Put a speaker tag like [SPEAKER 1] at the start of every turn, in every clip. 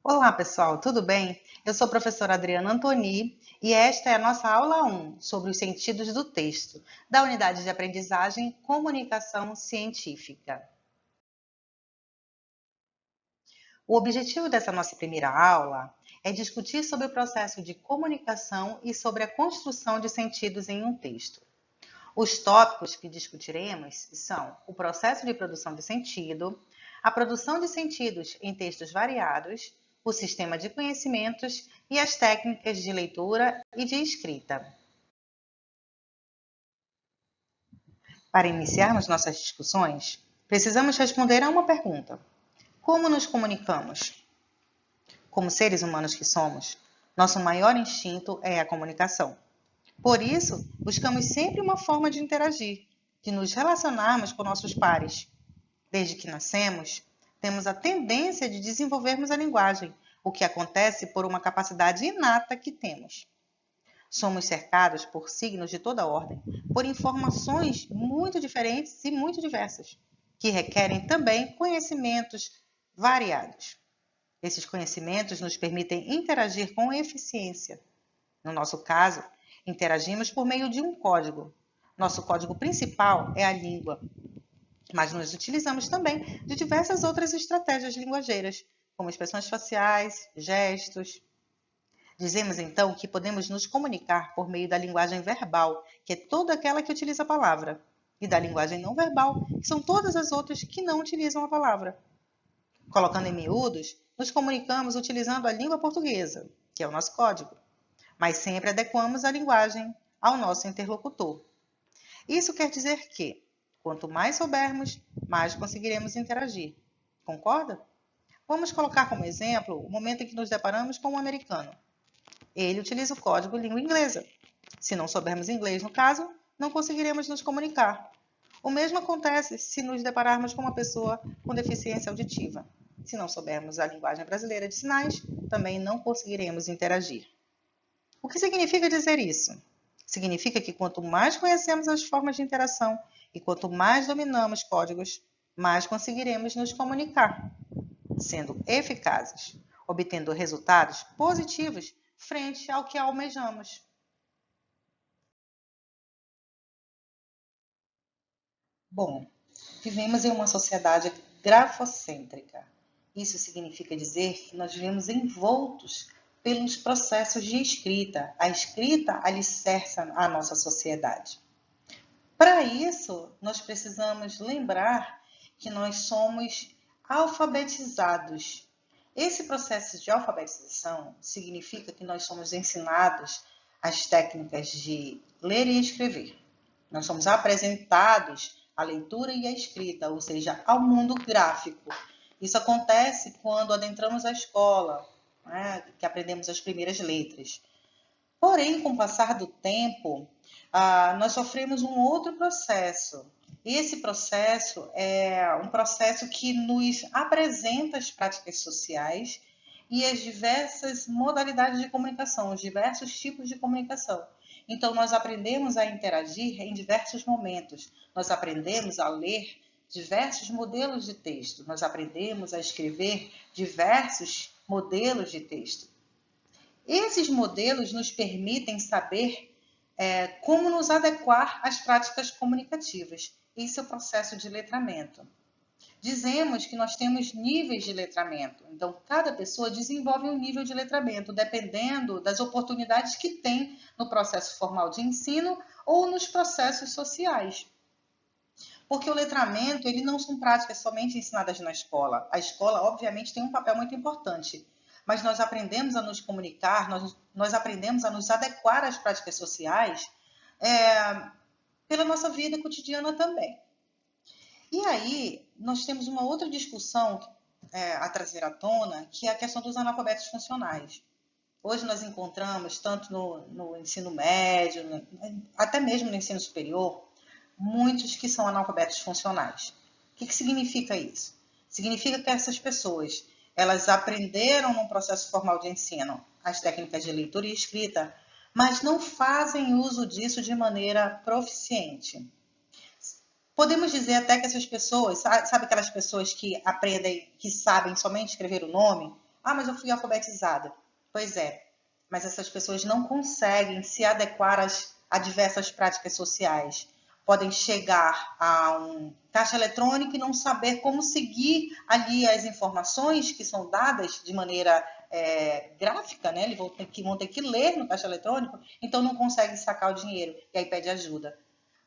[SPEAKER 1] Olá, pessoal, tudo bem? Eu sou a professora Adriana Antoni e esta é a nossa aula 1 sobre os sentidos do texto, da unidade de aprendizagem Comunicação Científica. O objetivo dessa nossa primeira aula é discutir sobre o processo de comunicação e sobre a construção de sentidos em um texto. Os tópicos que discutiremos são o processo de produção de sentido, a produção de sentidos em textos variados, o sistema de conhecimentos e as técnicas de leitura e de escrita. Para iniciarmos nossas discussões, precisamos responder a uma pergunta: como nos comunicamos? Como seres humanos que somos, nosso maior instinto é a comunicação. Por isso, buscamos sempre uma forma de interagir, de nos relacionarmos com nossos pares. Desde que nascemos, temos a tendência de desenvolvermos a linguagem, o que acontece por uma capacidade inata que temos. Somos cercados por signos de toda ordem, por informações muito diferentes e muito diversas, que requerem também conhecimentos variados. Esses conhecimentos nos permitem interagir com eficiência. No nosso caso, interagimos por meio de um código. Nosso código principal é a língua, mas nós utilizamos também de diversas outras estratégias linguageiras, como expressões faciais, gestos. Dizemos então que podemos nos comunicar por meio da linguagem verbal, que é toda aquela que utiliza a palavra, e da linguagem não verbal, que são todas as outras que não utilizam a palavra. Colocando em miúdos, nos comunicamos utilizando a língua portuguesa, que é o nosso código, mas sempre adequamos a linguagem ao nosso interlocutor. Isso quer dizer que, quanto mais soubermos, mais conseguiremos interagir. Concorda? Vamos colocar como exemplo o momento em que nos deparamos com um americano. Ele utiliza o código língua inglesa. Se não soubermos inglês, no caso, não conseguiremos nos comunicar. O mesmo acontece se nos depararmos com uma pessoa com deficiência auditiva. Se não soubermos a linguagem brasileira de sinais, também não conseguiremos interagir. O que significa dizer isso? Significa que quanto mais conhecemos as formas de interação e quanto mais dominamos códigos, mais conseguiremos nos comunicar, sendo eficazes, obtendo resultados positivos frente ao que almejamos. Bom, vivemos em uma sociedade grafocêntrica. Isso significa dizer que nós vivemos envoltos pelos processos de escrita. A escrita alicerça a nossa sociedade. Para isso, nós precisamos lembrar que nós somos alfabetizados. Esse processo de alfabetização significa que nós somos ensinados as técnicas de ler e escrever. Nós somos apresentados à leitura e à escrita, ou seja, ao mundo gráfico. Isso acontece quando adentramos a escola, né, que aprendemos as primeiras letras. Porém, com o passar do tempo, nós sofremos um outro processo. Esse processo é um processo que nos apresenta as práticas sociais e as diversas modalidades de comunicação, os diversos tipos de comunicação. Então, nós aprendemos a interagir em diversos momentos. Nós aprendemos a ler diversos modelos de texto. Nós aprendemos a escrever diversos modelos de texto. Esses modelos nos permitem saber como nos adequar às práticas comunicativas. Esse é o processo de letramento. Dizemos que nós temos níveis de letramento. Então, cada pessoa desenvolve um nível de letramento, dependendo das oportunidades que tem no processo formal de ensino ou nos processos sociais. Porque o letramento, ele não são práticas somente ensinadas na escola. A escola, obviamente, tem um papel muito importante, mas nós aprendemos a nos comunicar, nós aprendemos a nos adequar às práticas sociais pela nossa vida cotidiana também. E aí, nós temos uma outra discussão a trazer à tona, que é a questão dos analfabetos funcionais. Hoje nós encontramos, tanto no ensino médio, até mesmo no ensino superior, muitos que são analfabetos funcionais. O que significa isso? Significa que essas pessoas, elas aprenderam no processo formal de ensino as técnicas de leitura e escrita, mas não fazem uso disso de maneira proficiente. Podemos dizer até que essas pessoas, sabe aquelas pessoas que aprendem, que sabem somente escrever o nome? Ah, mas eu fui alfabetizada. Pois é, mas essas pessoas não conseguem se adequar a diversas práticas sociais. Podem chegar a um caixa eletrônico e não saber como seguir ali as informações que são dadas de maneira gráfica, né? Eles vão ter que ler no caixa eletrônico, então não conseguem sacar o dinheiro e aí pede ajuda.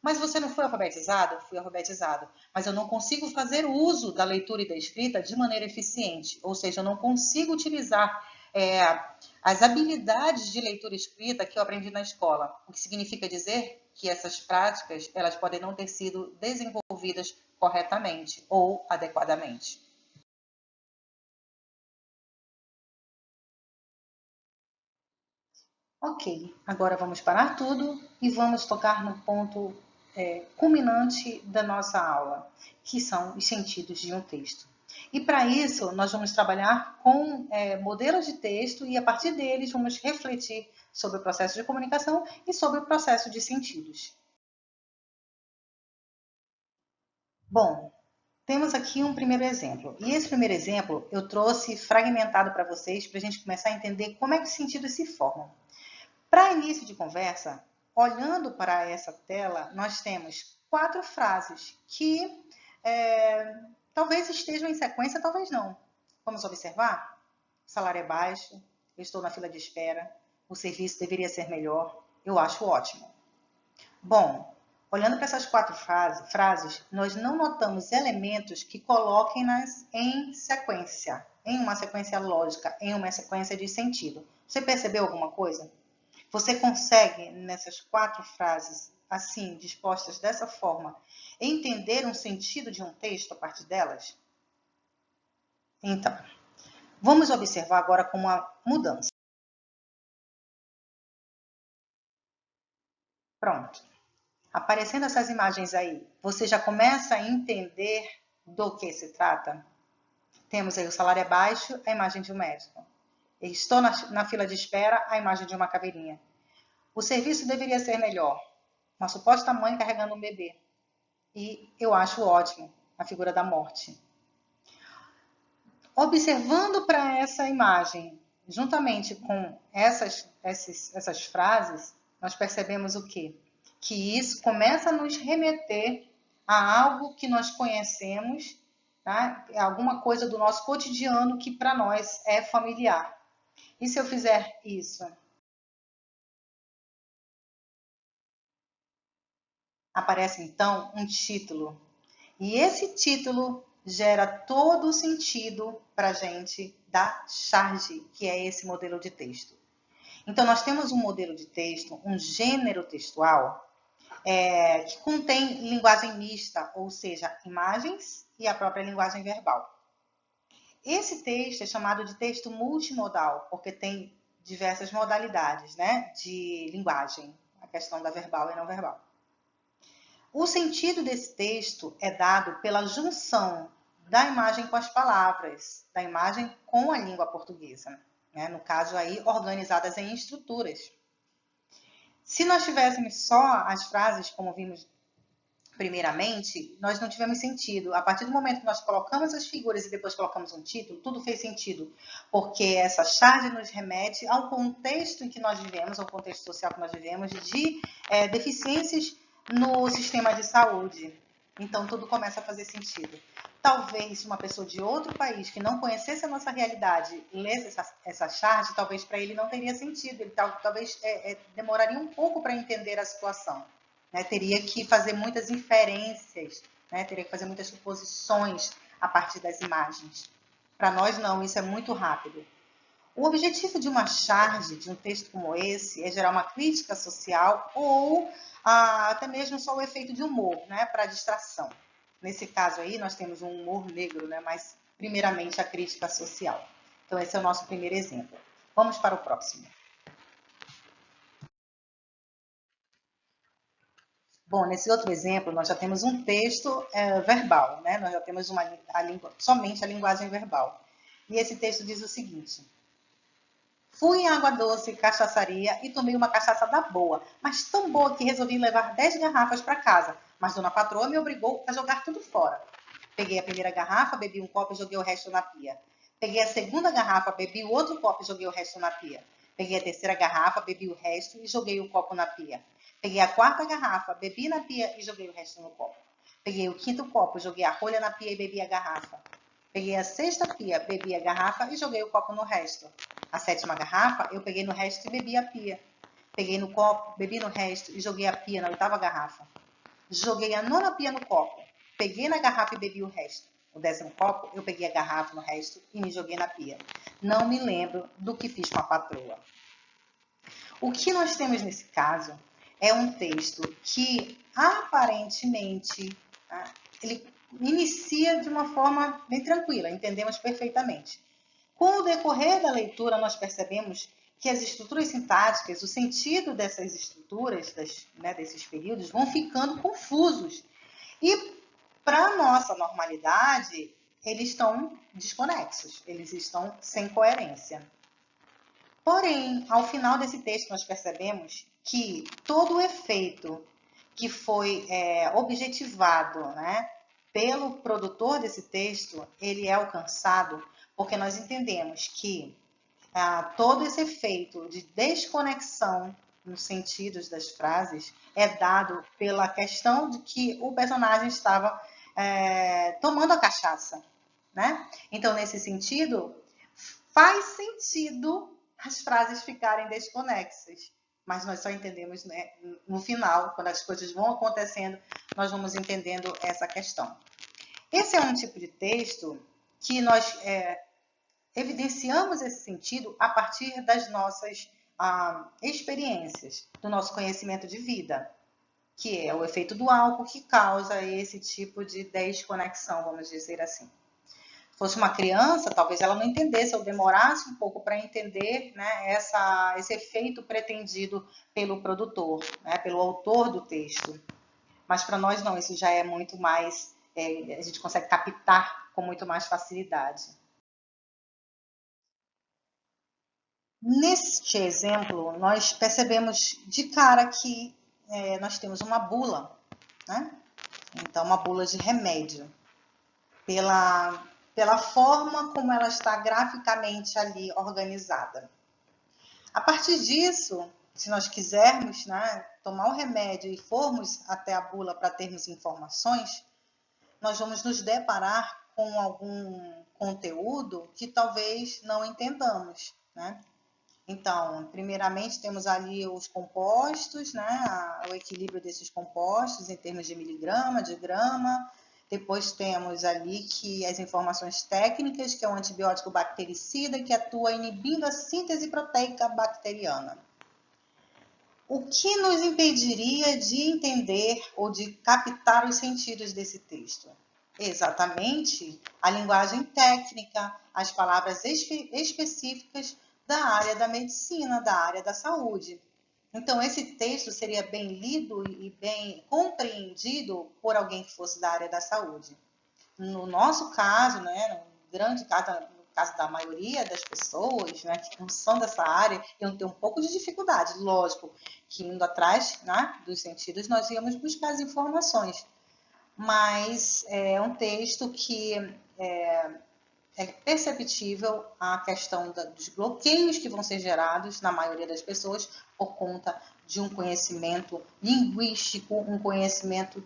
[SPEAKER 1] Mas você não foi alfabetizado? Eu fui alfabetizado. Mas eu não consigo fazer uso da leitura e da escrita de maneira eficiente. Ou seja, eu não consigo utilizar as habilidades de leitura e escrita que eu aprendi na escola. O que significa dizer que essas práticas elas podem não ter sido desenvolvidas corretamente ou adequadamente. Ok, agora vamos parar tudo e vamos tocar no ponto culminante da nossa aula, que são os sentidos de um texto. E para isso, nós vamos trabalhar com modelos de texto e a partir deles vamos refletir sobre o processo de comunicação e sobre o processo de sentidos. Bom, temos aqui um primeiro exemplo. E esse primeiro exemplo eu trouxe fragmentado para vocês para a gente começar a entender como é que os sentidos se formam. Para início de conversa, olhando para essa tela, nós temos 4 frases que talvez estejam em sequência, talvez não. Vamos observar? O salário é baixo, eu estou na fila de espera, o serviço deveria ser melhor, eu acho ótimo. Bom, olhando para essas 4 frases, nós não notamos elementos que coloquem-nas em sequência, em uma sequência lógica, em uma sequência de sentido. Você percebeu alguma coisa? Você consegue, nessas 4 frases, assim, dispostas dessa forma, entender um sentido de um texto a partir delas? Então, vamos observar agora com uma mudança. Pronto. Aparecendo essas imagens aí, você já começa a entender do que se trata? Temos aí o salário é baixo, a imagem de um médico. Estou na fila de espera, a imagem de uma caveirinha. O serviço deveria ser melhor. Uma suposta mãe carregando um bebê. E eu acho ótimo a figura da morte. Observando para essa imagem, juntamente com essas frases, nós percebemos o quê? Que isso começa a nos remeter a algo que nós conhecemos, tá? Alguma coisa do nosso cotidiano que para nós é familiar. E se eu fizer isso? Aparece então um título. E esse título gera todo o sentido para a gente da charge, que é esse modelo de texto. Então, nós temos um modelo de texto, um gênero textual, que contém linguagem mista, ou seja, imagens e a própria linguagem verbal. Esse texto é chamado de texto multimodal, porque tem diversas modalidades, né, de linguagem, a questão da verbal e não verbal. O sentido desse texto é dado pela junção da imagem com as palavras, da imagem com a língua portuguesa, né? No caso aí, organizadas em estruturas. Se nós tivéssemos só as frases, como vimos primeiramente, nós não tivemos sentido. A partir do momento que nós colocamos as figuras e depois colocamos um título, tudo fez sentido, porque essa charge nos remete ao contexto em que nós vivemos, ao contexto social que nós vivemos, de deficiências no sistema de saúde. Então, tudo começa a fazer sentido. Talvez uma pessoa de outro país que não conhecesse a nossa realidade lesse essa charge, talvez para ele não teria sentido, ele talvez demoraria um pouco para entender a situação. Né? Teria que fazer muitas inferências, né? Teria que fazer muitas suposições a partir das imagens. Para nós, não, isso é muito rápido. O objetivo de uma charge, de um texto como esse, é gerar uma crítica social ou até mesmo só o efeito de humor, né, para distração. Nesse caso aí, nós temos um humor negro, né, mas primeiramente a crítica social. Então, esse é o nosso primeiro exemplo. Vamos para o próximo. Bom, nesse outro exemplo, nós já temos um texto verbal, né? Nós já temos somente a linguagem verbal. E esse texto diz o seguinte: fui em Água Doce, cachaçaria, e tomei uma cachaça da boa, mas tão boa que resolvi levar 10 garrafas para casa, mas dona patroa me obrigou a jogar tudo fora. Peguei a primeira garrafa, bebi um copo e joguei o resto na pia. Peguei a segunda garrafa, bebi o outro copo e joguei o resto na pia. Peguei a terceira garrafa, bebi o resto e joguei o copo na pia. Peguei a quarta garrafa, bebi na pia e joguei o resto no copo. Peguei o quinto copo, joguei a rolha na pia e bebi a garrafa. Peguei a sexta pia, bebi a garrafa e joguei o copo no resto. A sétima garrafa, eu peguei no resto e bebi a pia. Peguei no copo, bebi no resto e joguei a pia na oitava garrafa. Joguei a nona pia no copo. Peguei na garrafa e bebi o resto. O 10º copo, eu peguei a garrafa no resto e me joguei na pia. Não me lembro do que fiz com a patroa. O que nós temos nesse caso é um texto que aparentemente ele inicia de uma forma bem tranquila, entendemos perfeitamente. Com o decorrer da leitura, nós percebemos que as estruturas sintáticas, o sentido dessas estruturas, desses períodos, vão ficando confusos. E, para a nossa normalidade, eles estão desconexos, eles estão sem coerência. Porém, ao final desse texto, nós percebemos que todo o efeito que foi objetivado, pelo produtor desse texto, ele é alcançado porque nós entendemos que todo esse efeito de desconexão nos sentidos das frases é dado pela questão de que o personagem estava tomando a cachaça, né? Então, nesse sentido, faz sentido as frases ficarem desconexas, mas nós só entendemos, né, no final, quando as coisas vão acontecendo, nós vamos entendendo essa questão. Esse é um tipo de texto que nós evidenciamos esse sentido a partir das nossas experiências, do nosso conhecimento de vida, que é o efeito do álcool que causa esse tipo de desconexão, vamos dizer assim. Se fosse uma criança, talvez ela não entendesse, ou demorasse um pouco para entender, né, esse efeito pretendido pelo produtor, né, pelo autor do texto. Mas para nós não, isso já é muito mais, a gente consegue captar com muito mais facilidade. Neste exemplo, nós percebemos de cara que nós temos uma bula, né? Então, uma bula de remédio, pela forma como ela está graficamente ali organizada. A partir disso, se nós quisermos, né, tomar o remédio e formos até a bula para termos informações, nós vamos nos deparar com algum conteúdo que talvez não entendamos, né? Então, primeiramente temos ali os compostos, né, o equilíbrio desses compostos em termos de miligrama, de grama. Depois temos ali que as informações técnicas, que é um antibiótico bactericida que atua inibindo a síntese proteica bacteriana. O que nos impediria de entender ou de captar os sentidos desse texto? Exatamente a linguagem técnica, as palavras específicas da área da medicina, da área da saúde. Então, esse texto seria bem lido e bem compreendido por alguém que fosse da área da saúde. No nosso caso, né, no grande caso, no caso da maioria das pessoas, né, que não são dessa área, iam ter um pouco de dificuldade. Lógico que indo atrás, né, dos sentidos, nós íamos buscar as informações. Mas é um texto que é perceptível a questão dos bloqueios que vão ser gerados na maioria das pessoas por conta de um conhecimento linguístico, um conhecimento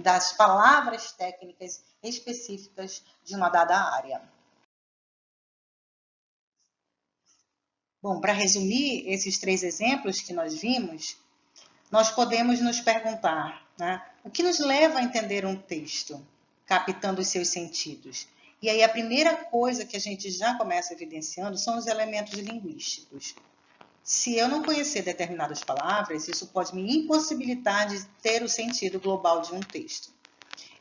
[SPEAKER 1] das palavras técnicas específicas de uma dada área. Bom, para resumir esses 3 exemplos que nós vimos, nós podemos nos perguntar, né, o que nos leva a entender um texto, captando os seus sentidos? E aí a primeira coisa que a gente já começa evidenciando são os elementos linguísticos. Se eu não conhecer determinadas palavras, isso pode me impossibilitar de ter o sentido global de um texto.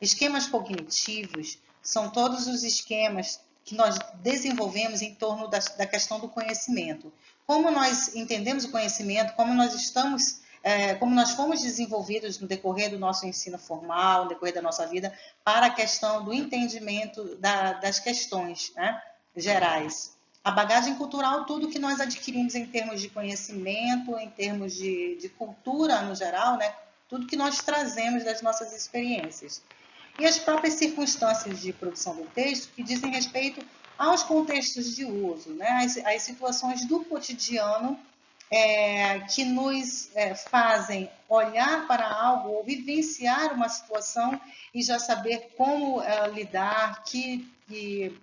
[SPEAKER 1] Esquemas cognitivos são todos os esquemas que nós desenvolvemos em torno da questão do conhecimento. Como nós entendemos o conhecimento, como nós fomos desenvolvidos no decorrer do nosso ensino formal, no decorrer da nossa vida, para a questão do entendimento das questões, né, gerais. A bagagem cultural, tudo que nós adquirimos em termos de conhecimento, em termos de cultura no geral, né, tudo que nós trazemos das nossas experiências. e as próprias circunstâncias de produção do texto que dizem respeito aos contextos de uso, né? As situações do cotidiano que nos fazem olhar para algo ou vivenciar uma situação e já saber como lidar, que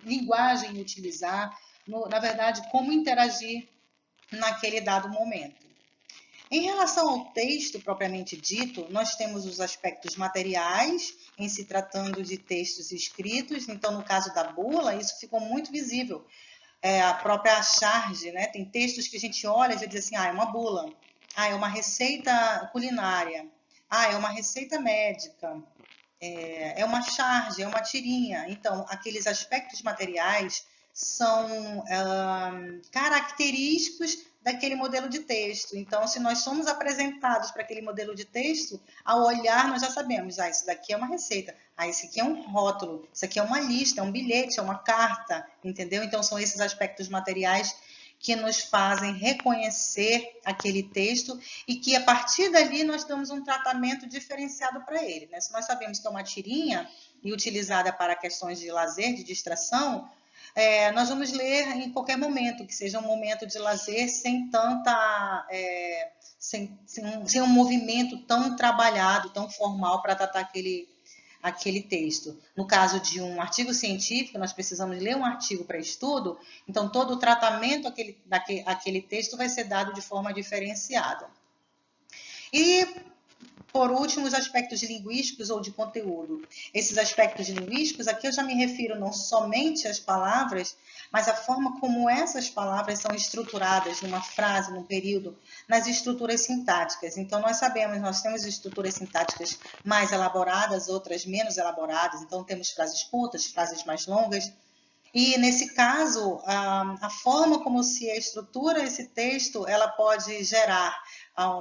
[SPEAKER 1] linguagem utilizar, na verdade, como interagir naquele dado momento. Em relação ao texto propriamente dito, nós temos os aspectos materiais, em se tratando de textos escritos. Então, no caso da bula, isso ficou muito visível. A própria charge, né? Tem textos que a gente olha e já diz assim, é uma bula, é uma receita culinária, é uma receita médica, é uma charge, é uma tirinha. Então, aqueles aspectos materiais são característicos daquele modelo de texto. Então, se nós somos apresentados para aquele modelo de texto, ao olhar nós já sabemos, isso daqui é uma receita, isso aqui é um rótulo, isso aqui é uma lista, é um bilhete, é uma carta, entendeu? Então, são esses aspectos materiais que nos fazem reconhecer aquele texto e que, a partir dali, nós damos um tratamento diferenciado para ele, né? Se nós sabemos que é uma tirinha e utilizada para questões de lazer, de distração, nós vamos ler em qualquer momento, que seja um momento de lazer sem tanta... sem um movimento tão trabalhado, tão formal para tratar aquele texto. No caso de um artigo científico, nós precisamos ler um artigo para estudo, então todo o tratamento daquele texto vai ser dado de forma diferenciada. E, por último, os aspectos linguísticos ou de conteúdo. Esses aspectos linguísticos, aqui eu já me refiro não somente às palavras, mas à forma como essas palavras são estruturadas numa frase, num período, nas estruturas sintáticas. Então, nós temos estruturas sintáticas mais elaboradas, outras menos elaboradas. Então, temos frases curtas, frases mais longas. E, nesse caso, a forma como se estrutura esse texto, ela pode gerar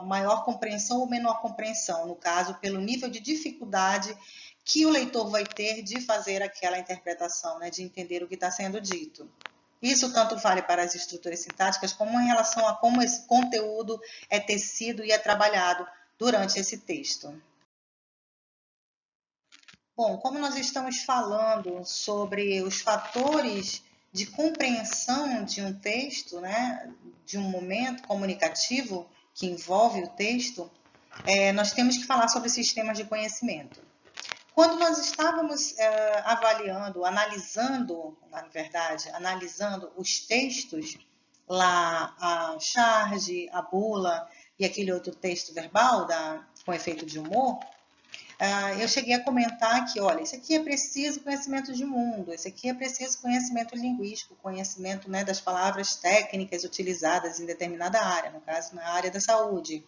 [SPEAKER 1] maior compreensão ou menor compreensão, no caso, pelo nível de dificuldade que o leitor vai ter de fazer aquela interpretação, né, de entender o que está sendo dito. Isso tanto vale para as estruturas sintáticas como em relação a como esse conteúdo é tecido e é trabalhado durante esse texto. Bom, como nós estamos falando sobre os fatores de compreensão de um texto, né, de um momento comunicativo que envolve o texto, nós temos que falar sobre sistemas de conhecimento. Quando nós estávamos analisando os textos, lá a charge, a bula e aquele outro texto verbal com efeito de humor, eu cheguei a comentar que, olha, isso aqui é preciso conhecimento de mundo, isso aqui é preciso conhecimento linguístico, conhecimento, né, das palavras técnicas utilizadas em determinada área, no caso, na área da saúde.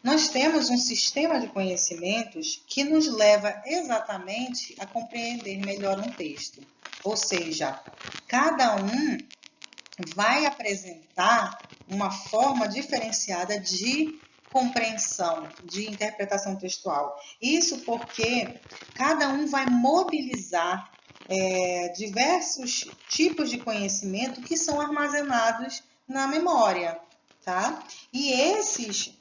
[SPEAKER 1] Nós temos um sistema de conhecimentos que nos leva exatamente a compreender melhor um texto. Ou seja, cada um vai apresentar uma forma diferenciada de compreensão, de interpretação textual. Isso porque cada um vai mobilizar diversos tipos de conhecimento que são armazenados na memória, tá? E esses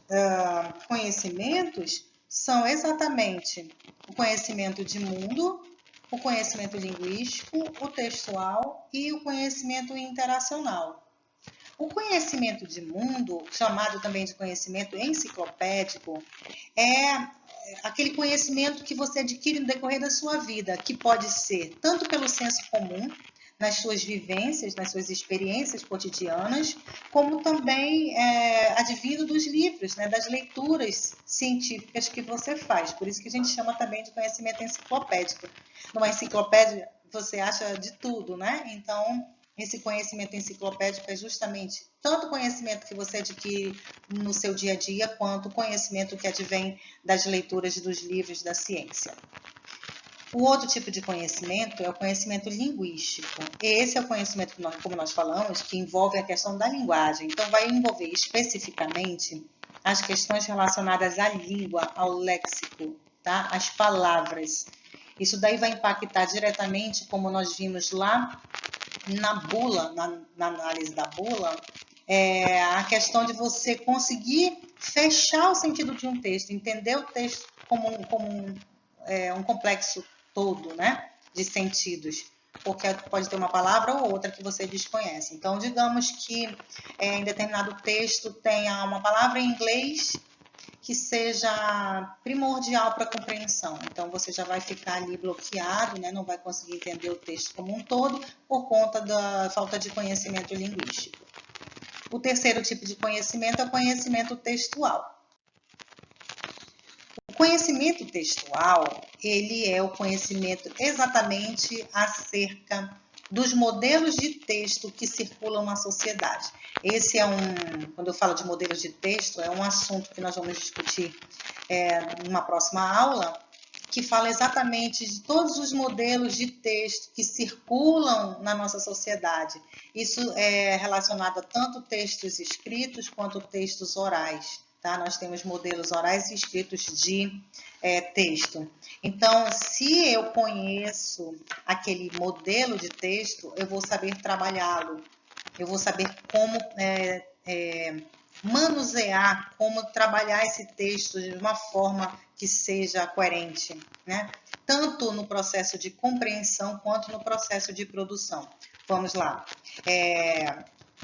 [SPEAKER 1] conhecimentos são exatamente o conhecimento de mundo, o conhecimento linguístico, o textual e o conhecimento interacional. O conhecimento de mundo, chamado também de conhecimento enciclopédico, é aquele conhecimento que você adquire no decorrer da sua vida, que pode ser tanto pelo senso comum, nas suas vivências, nas suas experiências cotidianas, como também advindo dos livros, né, das leituras científicas que você faz. Por isso que a gente chama também de conhecimento enciclopédico. Numa enciclopédia você acha de tudo, né? Então, esse conhecimento enciclopédico é justamente tanto o conhecimento que você adquire no seu dia a dia, quanto o conhecimento que advém das leituras dos livros da ciência. O outro tipo de conhecimento é o conhecimento linguístico. Esse é o conhecimento, como nós falamos, que envolve a questão da linguagem. Então, vai envolver especificamente as questões relacionadas à língua, ao léxico, tá? As palavras. Isso daí vai impactar diretamente, como nós vimos lá na bula, na análise da bula, a questão de você conseguir fechar o sentido de um texto, entender o texto como um complexo todo, né, de sentidos, porque pode ter uma palavra ou outra que você desconhece. Então, digamos que em determinado texto tenha uma palavra em inglês que seja primordial para a compreensão. Então, você já vai ficar ali bloqueado, né? Não vai conseguir entender o texto como um todo por conta da falta de conhecimento linguístico. O terceiro tipo de conhecimento é o conhecimento textual. O conhecimento textual, ele é o conhecimento exatamente acerca dos modelos de texto que circulam na sociedade. Esse é quando eu falo de modelos de texto, é um assunto que nós vamos discutir numa próxima aula, que fala exatamente de todos os modelos de texto que circulam na nossa sociedade. Isso é relacionado a tanto textos escritos quanto textos orais. Tá? Nós temos modelos orais e escritos de texto. Então, se eu conheço aquele modelo de texto, eu vou saber trabalhá-lo, eu vou saber como manusear, como trabalhar esse texto de uma forma que seja coerente, né? Tanto no processo de compreensão quanto no processo de produção. Vamos lá.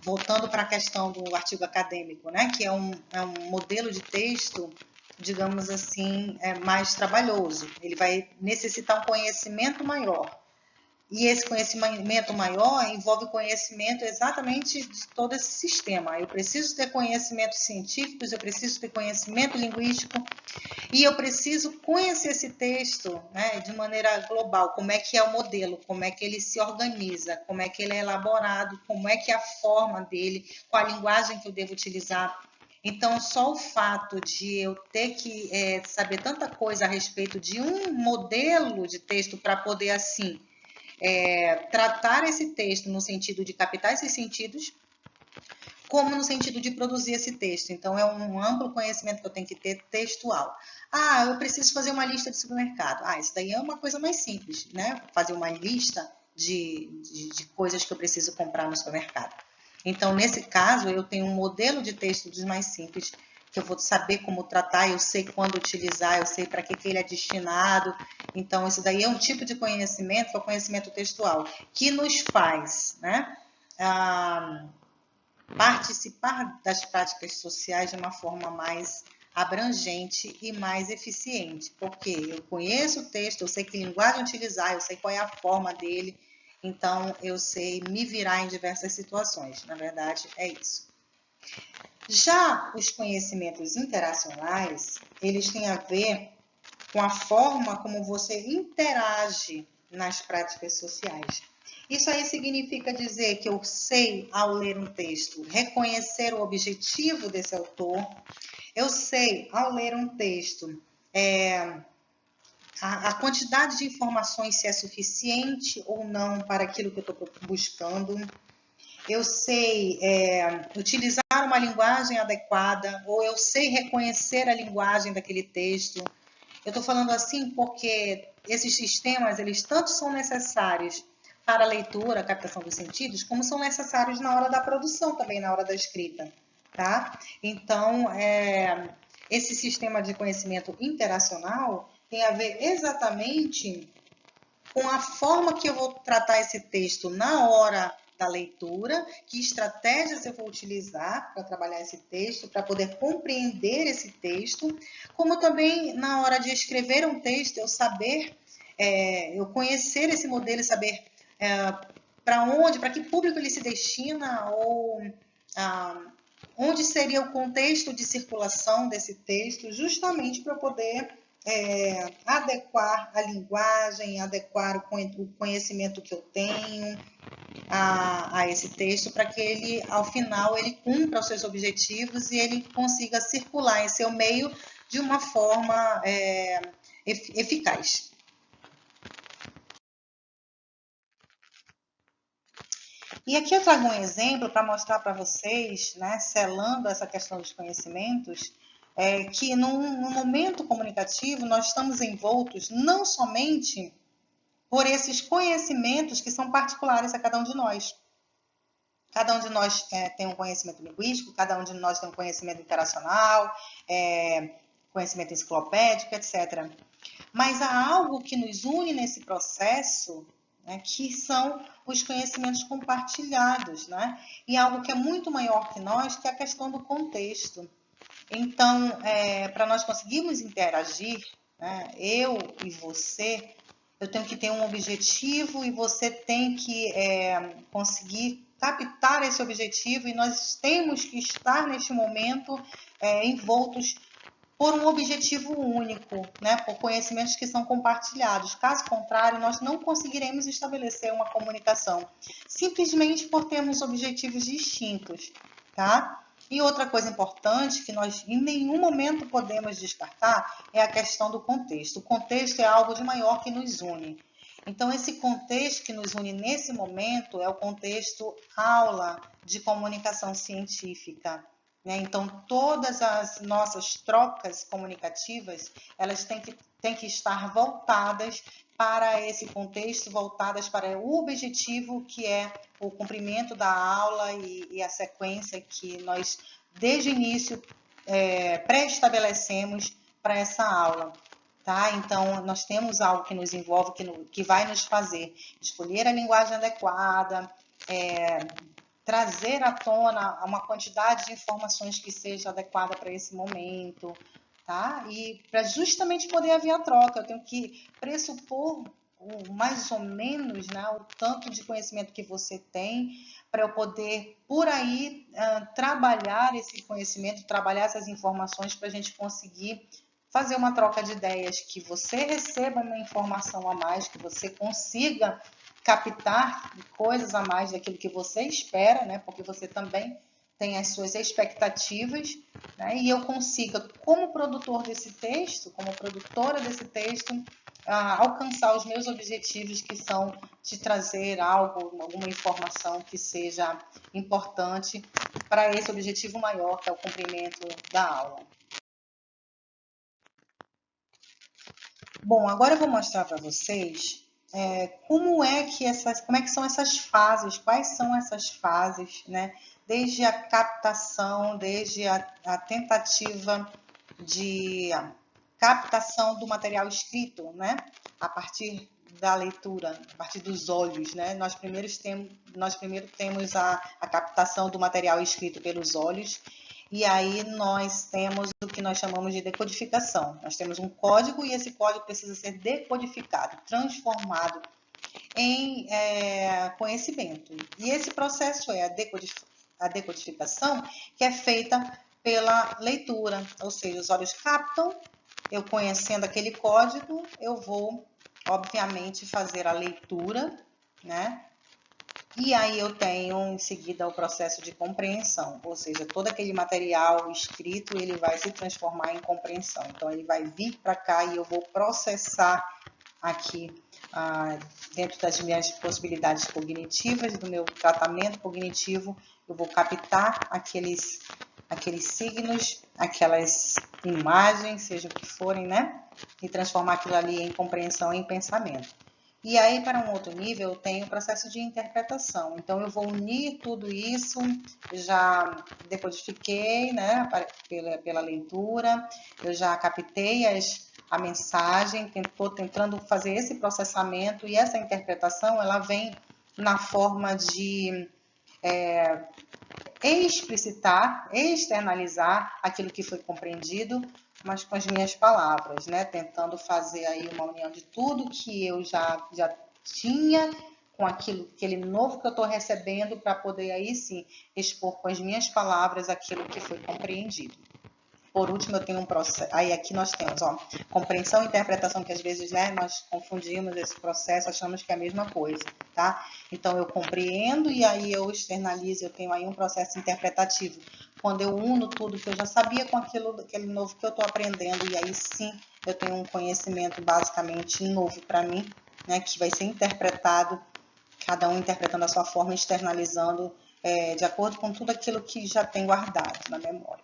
[SPEAKER 1] Voltando para a questão do artigo acadêmico, né? Que é um modelo de texto, digamos assim, mais trabalhoso. Ele vai necessitar um conhecimento maior. E esse conhecimento maior envolve conhecimento exatamente de todo esse sistema. Eu preciso ter conhecimentos científicos, eu preciso ter conhecimento linguístico e eu preciso conhecer esse texto, né, de maneira global, como é que é o modelo, como é que ele se organiza, como é que ele é elaborado, como é que é a forma dele, qual a linguagem que eu devo utilizar. Então, só o fato de eu ter que saber tanta coisa a respeito de um modelo de texto para poder, assim, tratar esse texto no sentido de captar esses sentidos, como no sentido de produzir esse texto. Então, é um amplo conhecimento que eu tenho que ter textual. Eu preciso fazer uma lista de supermercado. Isso daí é uma coisa mais simples, né? Fazer uma lista de coisas que eu preciso comprar no supermercado. Então, nesse caso, eu tenho um modelo de texto dos mais simples, que eu vou saber como tratar, eu sei quando utilizar, eu sei para que ele é destinado. Então, isso daí é um tipo de conhecimento, que é o conhecimento textual, que nos faz, né, participar das práticas sociais de uma forma mais abrangente e mais eficiente, porque eu conheço o texto, eu sei que linguagem utilizar, eu sei qual é a forma dele, então eu sei me virar em diversas situações. Na verdade, é isso. Já os conhecimentos interacionais, eles têm a ver com a forma como você interage nas práticas sociais. Isso aí significa dizer que eu sei, ao ler um texto, reconhecer o objetivo desse autor. Eu sei, ao ler um texto, a quantidade de informações, se é suficiente ou não para aquilo que eu estou buscando. Eu sei utilizar uma linguagem adequada, ou eu sei reconhecer a linguagem daquele texto. Eu estou falando assim porque esses sistemas, eles tanto são necessários para a leitura, a captação dos sentidos, como são necessários na hora da produção também, na hora da escrita, tá? Então, esse sistema de conhecimento interacional tem a ver exatamente com a forma que eu vou tratar esse texto na hora da leitura, que estratégias eu vou utilizar para trabalhar esse texto, para poder compreender esse texto, como também na hora de escrever um texto, eu saber, eu conhecer esse modelo e saber para onde, para que público ele se destina, ou onde seria o contexto de circulação desse texto, justamente para poder adequar a linguagem, adequar o conhecimento que eu tenho a esse texto, para que ele, ao final, ele cumpra os seus objetivos e ele consiga circular em seu meio de uma forma eficaz. E aqui eu trago um exemplo para mostrar para vocês, né, selando essa questão dos conhecimentos, que no momento comunicativo nós estamos envoltos não somente por esses conhecimentos que são particulares a cada um de nós. Cada um de nós tem um conhecimento linguístico, cada um de nós tem um conhecimento interacional, conhecimento enciclopédico, etc. mas há algo que nos une nesse processo, né, que são os conhecimentos compartilhados, né? E algo que é muito maior que nós, que é a questão do contexto. Então, para nós conseguirmos interagir, né, eu e você, eu tenho que ter um objetivo e você tem que conseguir captar esse objetivo, e nós temos que estar neste momento envoltos por um objetivo único, né, por conhecimentos que são compartilhados. Caso contrário, nós não conseguiremos estabelecer uma comunicação, simplesmente por termos objetivos distintos, tá? E outra coisa importante que nós em nenhum momento podemos descartar é a questão do contexto. O contexto é algo de maior que nos une. Então, esse contexto que nos une nesse momento é o contexto aula de comunicação científica. Então, todas as nossas trocas comunicativas, elas têm que estar voltadas para esse contexto, voltadas para o objetivo, que é o cumprimento da aula e a sequência que nós, desde o início, pré-estabelecemos para essa aula. Tá? Então, nós temos algo que nos envolve, que vai nos fazer escolher a linguagem adequada, trazer à tona uma quantidade de informações que seja adequada para esse momento, tá? E para justamente poder haver a troca, eu tenho que pressupor mais ou menos, né, o tanto de conhecimento que você tem, para eu poder, por aí, trabalhar esse conhecimento, trabalhar essas informações para a gente conseguir fazer uma troca de ideias, que você receba uma informação a mais, que você consiga captar coisas a mais daquilo que você espera, né? Porque você também tem as suas expectativas, né? E eu consiga, como produtor desse texto, como produtora desse texto, alcançar os meus objetivos, que são de trazer algo, alguma informação que seja importante para esse objetivo maior, que é o cumprimento da aula. Bom, agora eu vou mostrar para vocês como é que são essas fases, quais são essas fases, né? Desde a captação, desde a tentativa de captação do material escrito, né? A partir da leitura, a partir dos olhos, né? Nós primeiro temos a captação do material escrito pelos olhos, e aí nós temos o que nós chamamos de decodificação. Nós temos um código e esse código precisa ser decodificado, transformado em conhecimento. E esse processo é a decodificação, que é feita pela leitura, ou seja, os olhos captam, eu conhecendo aquele código, eu vou, obviamente, fazer a leitura, né? E aí eu tenho em seguida o processo de compreensão, ou seja, todo aquele material escrito, ele vai se transformar em compreensão. Então, ele vai vir para cá e eu vou processar aqui dentro das minhas possibilidades cognitivas, do meu tratamento cognitivo, eu vou captar aqueles signos, aquelas imagens, seja o que forem, né? E transformar aquilo ali em compreensão, em pensamento. E aí, para um outro nível, eu tenho o processo de interpretação. Então, eu vou unir tudo isso, já decodifiquei, né, pela leitura, eu já captei a mensagem, estou tentando fazer esse processamento, e essa interpretação, ela vem na forma de explicitar, externalizar aquilo que foi compreendido, mas com as minhas palavras, né? Tentando fazer aí uma união de tudo que eu já tinha com aquele novo que eu estou recebendo, para poder aí sim expor com as minhas palavras aquilo que foi compreendido. Por último, eu tenho um processo. Aí aqui nós temos, ó, compreensão e interpretação, que às vezes, né, nós confundimos esse processo, achamos que é a mesma coisa, tá? Então, eu compreendo e aí eu externalizo, eu tenho aí um processo interpretativo, quando eu uno tudo que eu já sabia com aquele novo que eu estou aprendendo, e aí sim eu tenho um conhecimento basicamente novo para mim, né, que vai ser interpretado, cada um interpretando a sua forma, externalizando de acordo com tudo aquilo que já tem guardado na memória.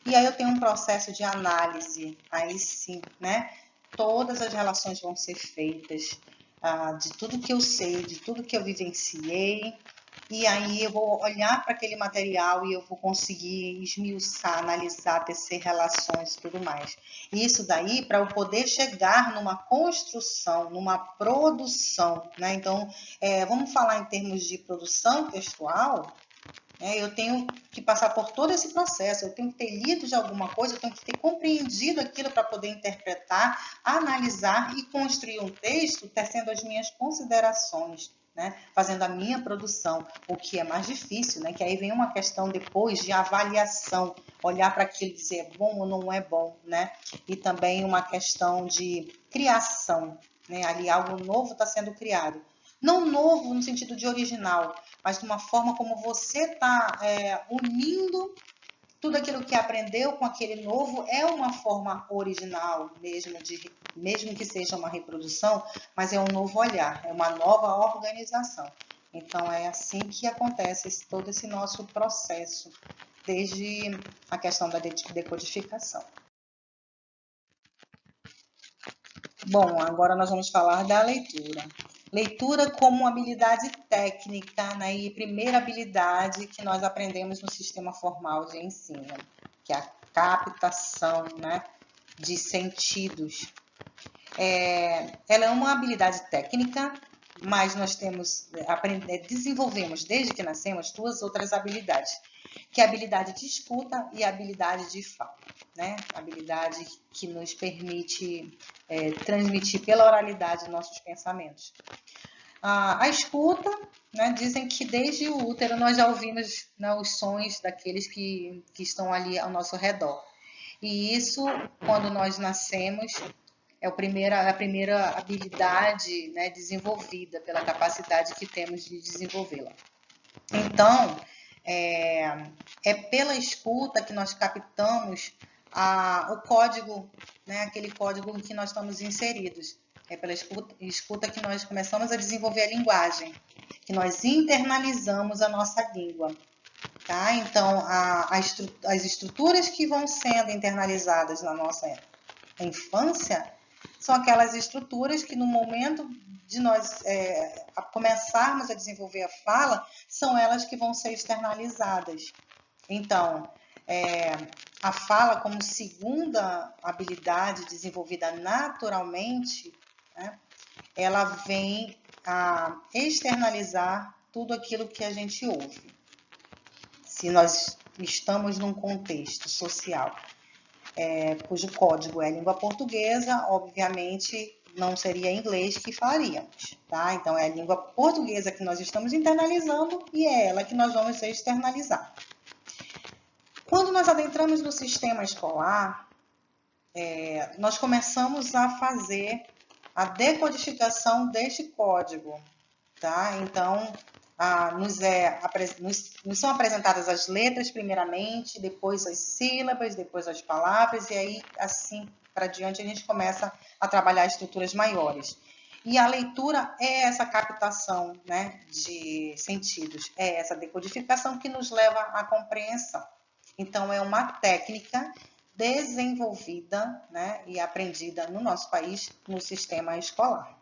[SPEAKER 1] E aí eu tenho um processo de análise, aí sim, né? Todas as relações vão ser feitas de tudo que eu sei, de tudo que eu vivenciei, e aí eu vou olhar para aquele material e eu vou conseguir esmiuçar, analisar, tecer relações e tudo mais. Isso daí para eu poder chegar numa construção, numa produção, né? Então, vamos falar em termos de produção textual, eu tenho que passar por todo esse processo, eu tenho que ter lido de alguma coisa, eu tenho que ter compreendido aquilo para poder interpretar, analisar e construir um texto tecendo as minhas considerações, né? Fazendo a minha produção, o que é mais difícil, né? Que aí vem uma questão depois de avaliação, olhar para aquilo e dizer é bom ou não é bom, né? E também uma questão de criação, né? Ali algo novo está sendo criado. Não novo no sentido de original, mas de uma forma como você está unindo tudo aquilo que aprendeu com aquele novo, é uma forma original mesmo que seja uma reprodução, mas é um novo olhar, é uma nova organização. Então é assim que acontece todo esse nosso processo, desde a questão da decodificação. Bom, agora nós vamos falar da leitura. Leitura como habilidade técnica, né, e primeira habilidade que nós aprendemos no sistema formal de ensino, que é a captação, né, de sentidos. Ela é uma habilidade técnica, mas nós desenvolvemos desde que nascemos duas outras habilidades, que é a habilidade de escuta e a habilidade de fala, né? A habilidade que nos permite transmitir pela oralidade nossos pensamentos. A escuta, né, dizem que desde o útero nós já ouvimos, né, os sons daqueles que estão ali ao nosso redor. E isso, quando nós nascemos, é a primeira habilidade, né, desenvolvida pela capacidade que temos de desenvolvê-la. Então, é pela escuta que nós captamos o código, né, aquele código em que nós estamos inseridos. É pela escuta que nós começamos a desenvolver a linguagem, que nós internalizamos a nossa língua. Tá? Então, as estruturas que vão sendo internalizadas na nossa infância são aquelas estruturas que no momento de nós começarmos a desenvolver a fala, são elas que vão ser externalizadas. Então, a fala como segunda habilidade desenvolvida naturalmente, né, ela vem a externalizar tudo aquilo que a gente ouve. Se nós estamos num contexto social cujo código é a língua portuguesa, obviamente não seria inglês que falaríamos, tá? Então é a língua portuguesa que nós estamos internalizando e é ela que nós vamos externalizar. Quando nós adentramos no sistema escolar, nós começamos a fazer a decodificação deste código, tá? Então, nos são apresentadas as letras primeiramente, depois as sílabas, depois as palavras, e aí, assim para diante, a gente começa a trabalhar estruturas maiores. E a leitura é essa captação, né, de sentidos, é essa decodificação que nos leva à compreensão. Então, é uma técnica desenvolvida, né, e aprendida no nosso país, no sistema escolar.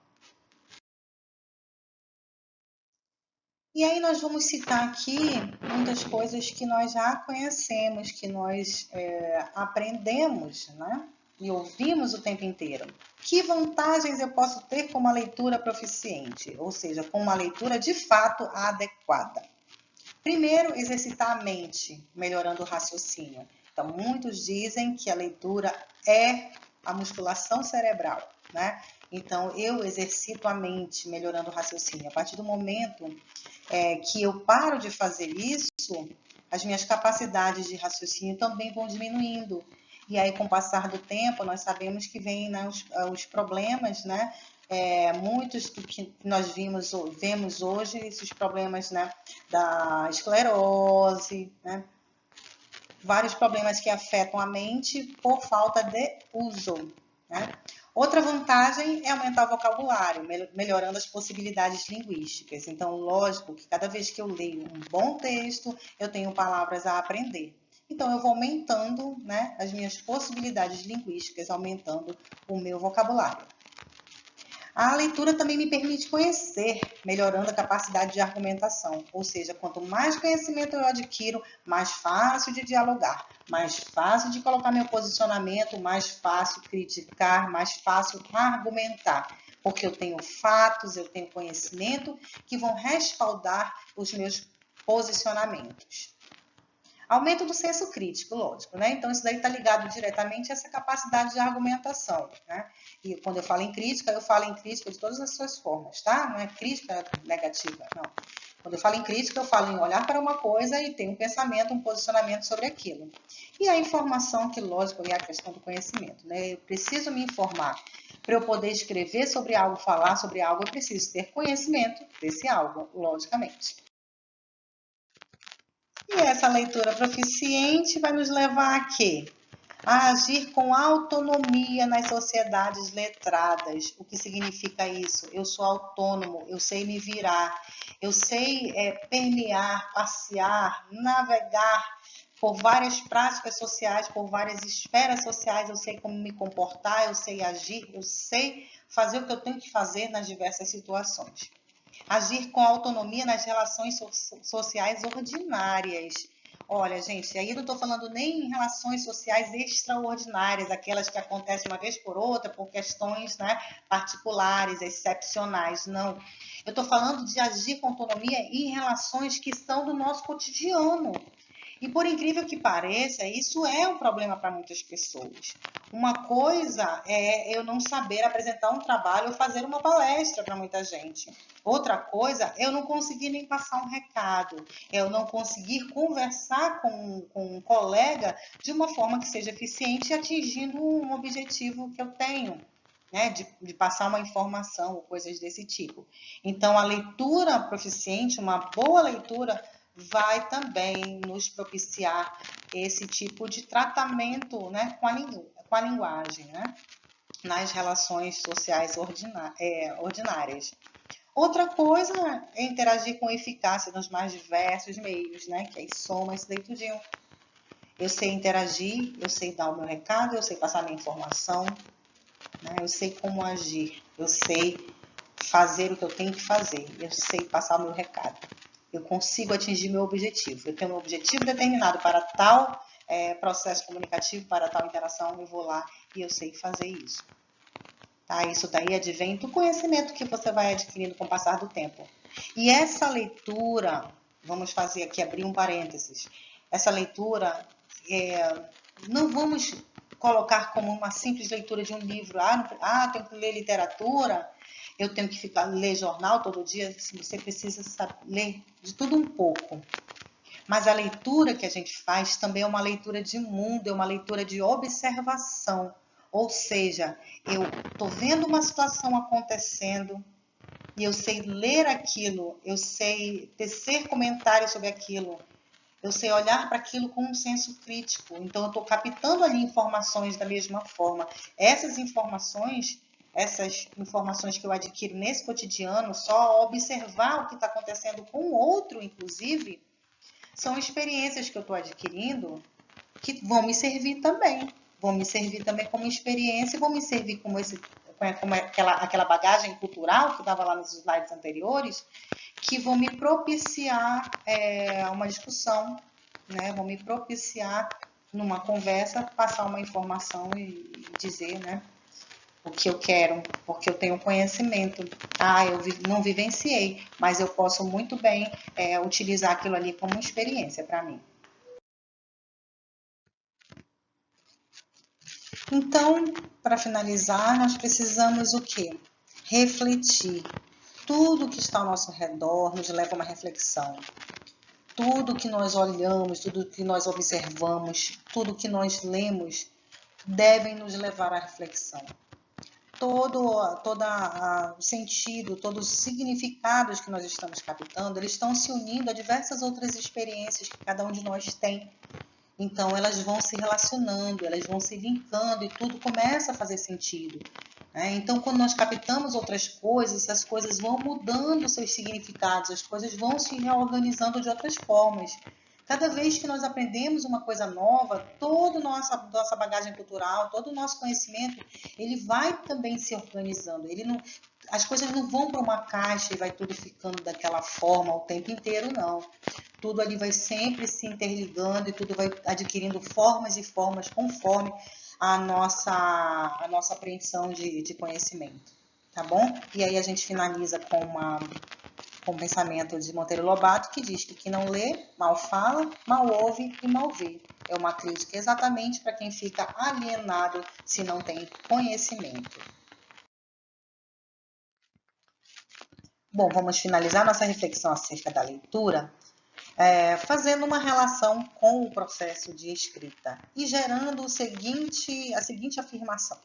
[SPEAKER 1] E aí nós vamos citar aqui muitas coisas que nós já conhecemos, que nós aprendemos, né? E ouvimos o tempo inteiro. Que vantagens eu posso ter com uma leitura proficiente? Ou seja, com uma leitura de fato adequada. Primeiro, exercitar a mente, melhorando o raciocínio. Então, muitos dizem que a leitura é a musculação cerebral, né? Então, eu exercito a mente, melhorando o raciocínio. A partir do momento que eu paro de fazer isso, as minhas capacidades de raciocínio também vão diminuindo. E aí, com o passar do tempo, nós sabemos que vêm, né, os problemas, né? Muitos do que nós vemos hoje, esses problemas, né, da esclerose, né? Vários problemas que afetam a mente por falta de uso, né? Outra vantagem é aumentar o vocabulário, melhorando as possibilidades linguísticas. Então, lógico que cada vez que eu leio um bom texto, eu tenho palavras a aprender. Então, eu vou aumentando, né, as minhas possibilidades linguísticas, aumentando o meu vocabulário. A leitura também me permite conhecer, melhorando a capacidade de argumentação. Ou seja, quanto mais conhecimento eu adquiro, mais fácil de dialogar, mais fácil de colocar meu posicionamento, mais fácil criticar, mais fácil argumentar. Porque eu tenho fatos, eu tenho conhecimento que vão respaldar os meus posicionamentos. Aumento do senso crítico, lógico, né? Então, isso daí está ligado diretamente a essa capacidade de argumentação, né? E quando eu falo em crítica, eu falo em crítica de todas as suas formas, tá? Não é crítica negativa, não. Quando eu falo em crítica, eu falo em olhar para uma coisa e ter um pensamento, um posicionamento sobre aquilo. E a informação, que lógico, é a questão do conhecimento, né? Eu preciso me informar. Para eu poder escrever sobre algo, falar sobre algo, eu preciso ter conhecimento desse algo, logicamente. E essa leitura proficiente vai nos levar a quê? A agir com autonomia nas sociedades letradas. O que significa isso? Eu sou autônomo, eu sei me virar, eu sei permear, passear, navegar por várias práticas sociais, por várias esferas sociais, eu sei como me comportar, eu sei agir, eu sei fazer o que eu tenho que fazer nas diversas situações. Agir com autonomia nas relações sociais ordinárias. Olha, gente, aí eu não estou falando nem em relações sociais extraordinárias, aquelas que acontecem uma vez por outra, por questões, né, particulares, excepcionais, não. Eu estou falando de agir com autonomia em relações que são do nosso cotidiano. E por incrível que pareça, isso é um problema para muitas pessoas. Uma coisa é eu não saber apresentar um trabalho ou fazer uma palestra para muita gente. Outra coisa é eu não conseguir nem passar um recado, é eu não conseguir conversar com um colega de uma forma que seja eficiente, atingindo um objetivo que eu tenho. Né, de passar uma informação ou coisas desse tipo. Então, a leitura proficiente, uma boa leitura, vai também nos propiciar esse tipo de tratamento, né, com a linguagem, né, nas relações sociais ordinárias. Outra coisa é interagir com eficácia nos mais diversos meios, né, que aí soma esse daí tudinho. Eu sei interagir, eu sei dar o meu recado, eu sei passar a minha informação, né, eu sei como agir, eu sei fazer o que eu tenho que fazer, eu sei passar o meu recado. Eu consigo atingir meu objetivo. Eu tenho um objetivo determinado para tal processo comunicativo, para tal interação, eu vou lá e eu sei fazer isso. Tá? Isso daí advém do conhecimento que você vai adquirindo com o passar do tempo. E essa leitura, vamos fazer aqui, abrir um parênteses, essa leitura, não vamos colocar como uma simples leitura de um livro. Tenho que ler literatura, eu tenho que ler jornal todo dia. Você precisa ler de tudo um pouco. Mas a leitura que a gente faz também é uma leitura de mundo, é uma leitura de observação. Ou seja, eu estou vendo uma situação acontecendo e eu sei ler aquilo, eu sei tecer comentários sobre aquilo, eu sei olhar para aquilo com um senso crítico. Então, eu estou captando ali informações da mesma forma. Essas informações que eu adquiro nesse cotidiano, só observar o que está acontecendo com o outro, inclusive, são experiências que eu estou adquirindo que vão me servir também. Vão me servir também como experiência, vão me servir como aquela bagagem cultural que estava lá nos slides anteriores, que vão me propiciar uma discussão, né? Vão me propiciar numa conversa, passar uma informação e dizer, né, o que eu quero, porque eu tenho conhecimento. Eu não vivenciei, mas eu posso muito bem utilizar aquilo ali como experiência para mim. Então, para finalizar, nós precisamos o quê? Refletir. Tudo que está ao nosso redor nos leva a uma reflexão. Tudo que nós olhamos, tudo que nós observamos, tudo que nós lemos, devem nos levar à reflexão. Todo o sentido, todos os significados que nós estamos captando, eles estão se unindo a diversas outras experiências que cada um de nós tem. Então, elas vão se relacionando, elas vão se linkando e tudo começa a fazer sentido. Né? Então, quando nós captamos outras coisas, as coisas vão mudando seus significados, as coisas vão se reorganizando de outras formas. Cada vez que nós aprendemos uma coisa nova, toda a nossa bagagem cultural, todo o nosso conhecimento, ele vai também se organizando. as coisas não vão para uma caixa e vai tudo ficando daquela forma o tempo inteiro, não. Tudo ali vai sempre se interligando e tudo vai adquirindo formas e formas conforme a nossa apreensão de conhecimento, tá bom? E aí a gente finaliza com o pensamento de Monteiro Lobato, que diz que quem não lê, mal fala, mal ouve e mal vê. É uma crítica exatamente para quem fica alienado se não tem conhecimento. Bom, vamos finalizar nossa reflexão acerca da leitura, fazendo uma relação com o processo de escrita e gerando a seguinte afirmação.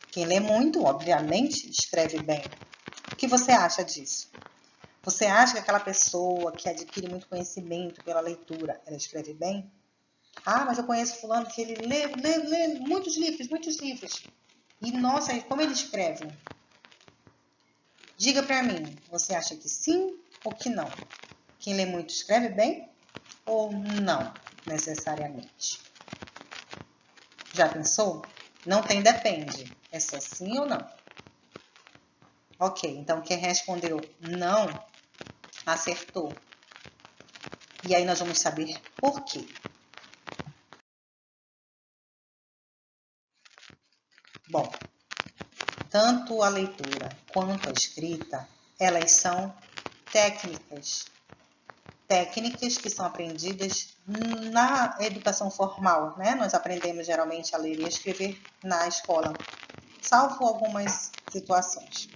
[SPEAKER 1] Quem lê muito, obviamente, escreve bem. O que você acha disso? Você acha que aquela pessoa que adquire muito conhecimento pela leitura, ela escreve bem? Ah, mas eu conheço fulano que ele lê muitos livros, muitos livros. E, nossa, como ele escreve? Diga para mim, você acha que sim ou que não? Quem lê muito escreve bem ou não, necessariamente? Já pensou? Não tem depende. É só sim ou não. Ok, então quem respondeu não, acertou. E aí nós vamos saber por quê. Bom, tanto a leitura quanto a escrita, elas são técnicas. Técnicas que são aprendidas na educação formal, né? Nós aprendemos geralmente a ler e a escrever na escola, salvo algumas situações.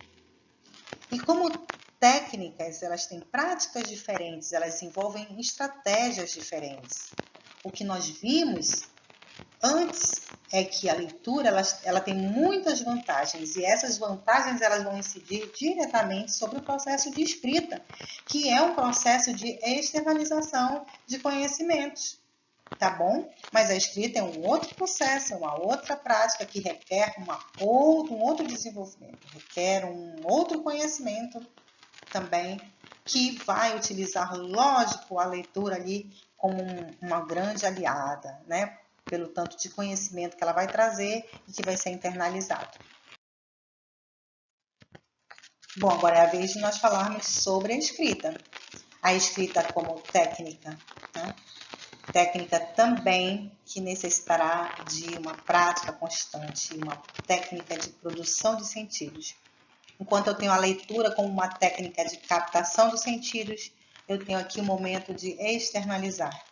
[SPEAKER 1] E como técnicas, elas têm práticas diferentes, elas envolvem estratégias diferentes. O que nós vimos antes é que a leitura ela tem muitas vantagens e essas vantagens elas vão incidir diretamente sobre o processo de escrita, que é um processo de externalização de conhecimentos, tá bom? Mas a escrita é um outro processo, é uma outra prática que requer um outro desenvolvimento, requer um outro conhecimento também, que vai utilizar, lógico, a leitura ali como uma grande aliada, né? Pelo tanto de conhecimento que ela vai trazer e que vai ser internalizado. Bom, agora é a vez de nós falarmos sobre a escrita. A escrita como técnica, né? Técnica também que necessitará de uma prática constante, uma técnica de produção de sentidos. Enquanto eu tenho a leitura como uma técnica de captação dos sentidos, eu tenho aqui um momento de externalizar.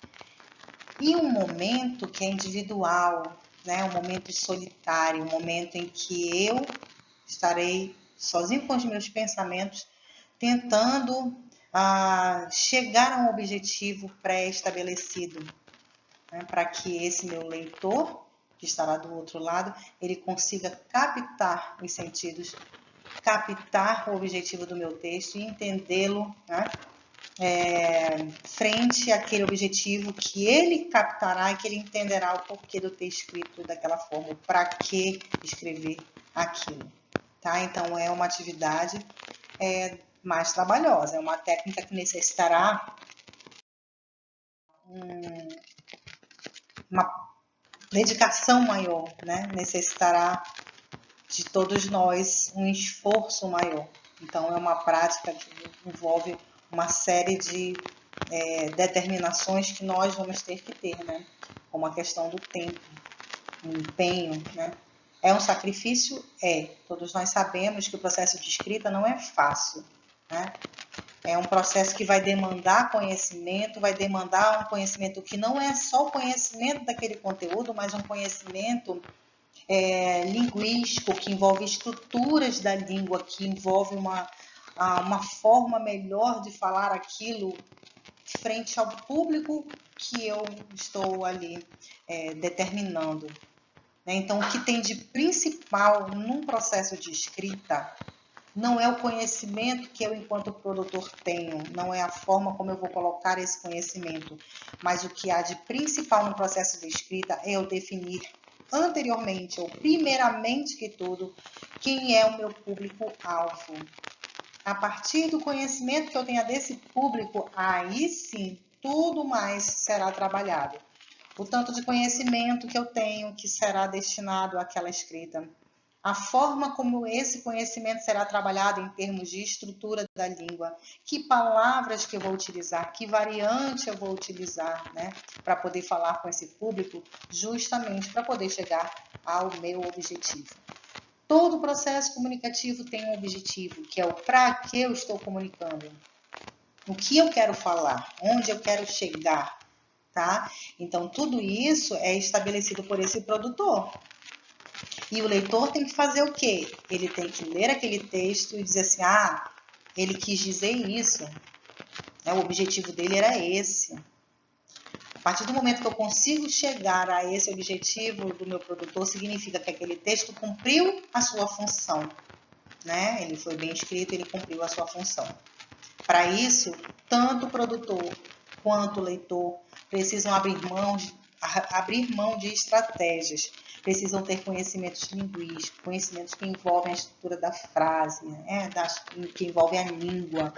[SPEAKER 1] E um momento que é individual, né? Um momento solitário, um momento em que eu estarei sozinho com os meus pensamentos, tentando chegar a um objetivo pré-estabelecido, né? Para que esse meu leitor, que estará do outro lado, ele consiga captar os sentidos, captar o objetivo do meu texto e entendê-lo, né? Frente àquele objetivo que ele captará e que ele entenderá o porquê de eu ter escrito daquela forma, para que escrever aquilo. Tá? Então, é uma atividade mais trabalhosa, é uma técnica que necessitará uma dedicação maior, né? Necessitará de todos nós um esforço maior. Então, é uma prática que envolve uma série de determinações que nós vamos ter que ter, né? Como a questão do tempo, o empenho, né? É um sacrifício? É. Todos nós sabemos que o processo de escrita não é fácil, né? É um processo que vai demandar conhecimento, vai demandar um conhecimento que não é só o conhecimento daquele conteúdo, mas um conhecimento linguístico, que envolve estruturas da língua, que envolve uma forma melhor de falar aquilo frente ao público que eu estou ali determinando. Então, o que tem de principal num processo de escrita não é o conhecimento que eu, enquanto produtor, tenho, não é a forma como eu vou colocar esse conhecimento, mas o que há de principal no processo de escrita é eu definir anteriormente, ou primeiramente que tudo, quem é o meu público-alvo. A partir do conhecimento que eu tenha desse público, aí sim, tudo mais será trabalhado. O tanto de conhecimento que eu tenho que será destinado àquela escrita. A forma como esse conhecimento será trabalhado em termos de estrutura da língua, que palavras que eu vou utilizar, que variante eu vou utilizar, né, para poder falar com esse público, justamente para poder chegar ao meu objetivo. Todo processo comunicativo tem um objetivo, que é o para que eu estou comunicando, o que eu quero falar, onde eu quero chegar, tá? Então, tudo isso é estabelecido por esse produtor. E o leitor tem que fazer o quê? Ele tem que ler aquele texto e dizer assim, ah, ele quis dizer isso, o objetivo dele era esse. A partir do momento que eu consigo chegar a esse objetivo do meu produtor, significa que aquele texto cumpriu a sua função, né? Ele foi bem escrito, ele cumpriu a sua função. Para isso, tanto o produtor quanto o leitor precisam abrir mão de estratégias, precisam ter conhecimentos linguísticos, conhecimentos que envolvem a estrutura da frase, né? Que envolvem a língua,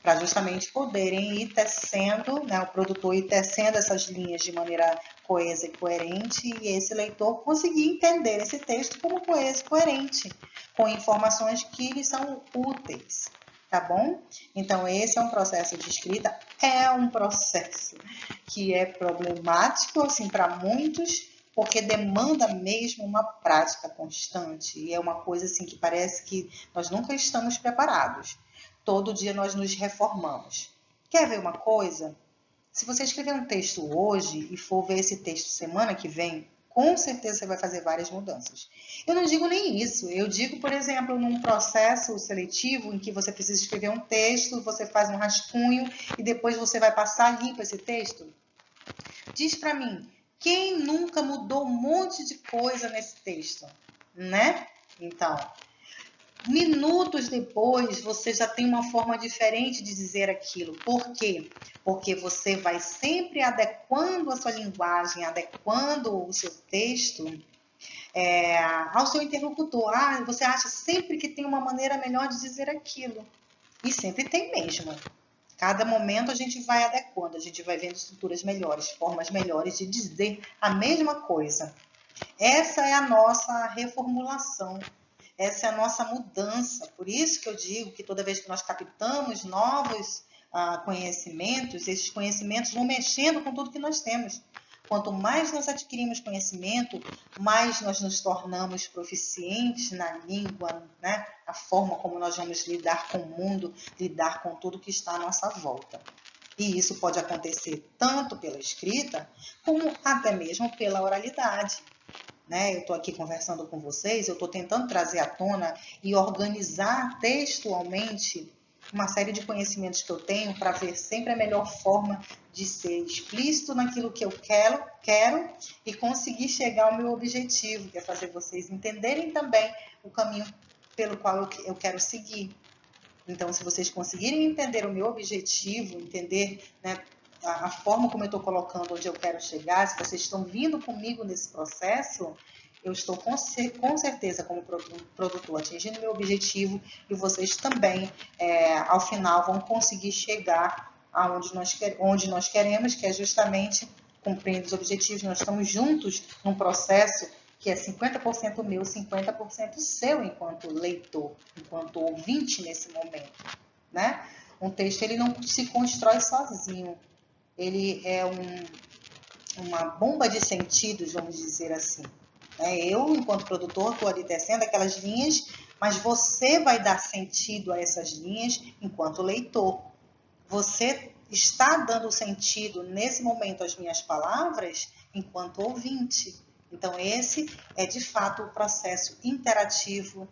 [SPEAKER 1] para justamente poderem ir tecendo, né, o produtor ir tecendo essas linhas de maneira coesa e coerente, e esse leitor conseguir entender esse texto como coeso e coerente, com informações que lhe são úteis, tá bom? Então, esse é um processo de escrita, é um processo que é problemático, assim, para muitos, porque demanda mesmo uma prática constante, e é uma coisa, assim, que parece que nós nunca estamos preparados. Todo dia nós nos reformamos. Quer ver uma coisa? Se você escrever um texto hoje e for ver esse texto semana que vem, com certeza você vai fazer várias mudanças. Eu não digo nem isso. Eu digo, por exemplo, num processo seletivo em que você precisa escrever um texto, você faz um rascunho e depois você vai passar limpo esse texto. Diz para mim, quem nunca mudou um monte de coisa nesse texto, né? Então, minutos depois, você já tem uma forma diferente de dizer aquilo. Por quê? Porque você vai sempre adequando a sua linguagem, adequando o seu texto ao seu interlocutor. Ah, você acha sempre que tem uma maneira melhor de dizer aquilo. E sempre tem mesmo. Cada momento a gente vai adequando, a gente vai vendo estruturas melhores, formas melhores de dizer a mesma coisa. Essa é a nossa reformulação. Essa é a nossa mudança. Por isso que eu digo que toda vez que nós captamos novos conhecimentos, esses conhecimentos vão mexendo com tudo que nós temos. Quanto mais nós adquirimos conhecimento, mais nós nos tornamos proficientes na língua, né? A forma como nós vamos lidar com o mundo, lidar com tudo que está à nossa volta. E isso pode acontecer tanto pela escrita, como até mesmo pela oralidade. Né? Eu estou aqui conversando com vocês, eu estou tentando trazer à tona e organizar textualmente uma série de conhecimentos que eu tenho para ver sempre a melhor forma de ser explícito naquilo que eu quero e conseguir chegar ao meu objetivo, que é fazer vocês entenderem também o caminho pelo qual eu quero seguir. Então, se vocês conseguirem entender o meu objetivo, entender, né, a forma como eu estou colocando onde eu quero chegar, se vocês estão vindo comigo nesse processo, eu estou com certeza como produtor atingindo meu objetivo e vocês também, ao final, vão conseguir chegar onde nós queremos, que é justamente cumprindo os objetivos. Nós estamos juntos num processo que é 50% meu, 50% seu enquanto leitor, enquanto ouvinte nesse momento, né? Um texto, ele não se constrói sozinho. Ele é uma bomba de sentidos, vamos dizer assim. Eu, enquanto produtor, estou ali tecendo aquelas linhas, mas você vai dar sentido a essas linhas enquanto leitor. Você está dando sentido, nesse momento, às minhas palavras, enquanto ouvinte. Então, esse é, de fato, o processo interativo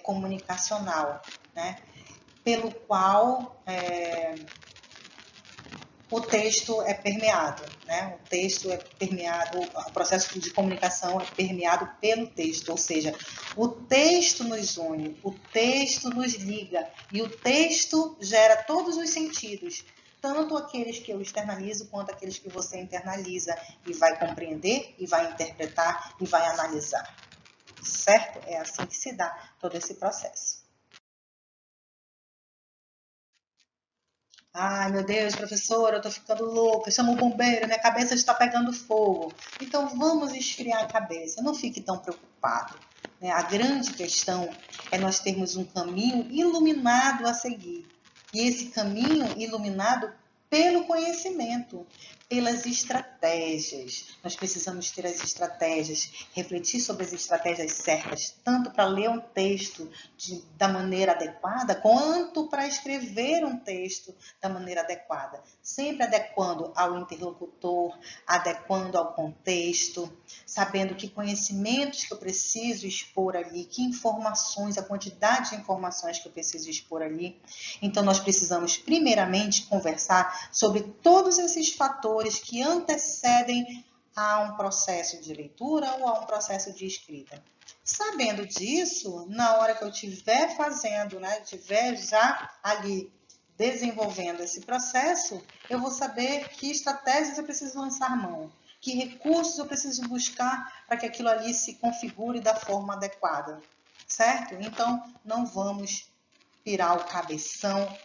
[SPEAKER 1] comunicacional, né? Pelo qual o texto é permeado, né? O texto é permeado, o processo de comunicação é permeado pelo texto, ou seja, o texto nos une, o texto nos liga, e o texto gera todos os sentidos, tanto aqueles que eu externalizo, quanto aqueles que você internaliza, e vai compreender, e vai interpretar, e vai analisar, certo? É assim que se dá todo esse processo. Ai, meu Deus, professora, eu tô ficando louca, chama o bombeiro, minha cabeça está pegando fogo. Então, vamos esfriar a cabeça, não fique tão preocupado. né? A grande questão é nós termos um caminho iluminado a seguir. E esse caminho iluminado pelo conhecimento, pelas estratégias. Nós precisamos ter as estratégias, refletir sobre as estratégias certas, tanto para ler um texto da maneira adequada, quanto para escrever um texto da maneira adequada. Sempre adequando ao interlocutor, adequando ao contexto, sabendo que conhecimentos que eu preciso expor ali, que informações, a quantidade de informações que eu preciso expor ali. Então, nós precisamos, primeiramente, conversar sobre todos esses fatores que antecedem a um processo de leitura ou a um processo de escrita. Sabendo disso, na hora que eu estiver fazendo, né, estiver já ali desenvolvendo esse processo, eu vou saber que estratégias eu preciso lançar mão, que recursos eu preciso buscar para que aquilo ali se configure da forma adequada, certo? Então, não vamos pirar o cabeção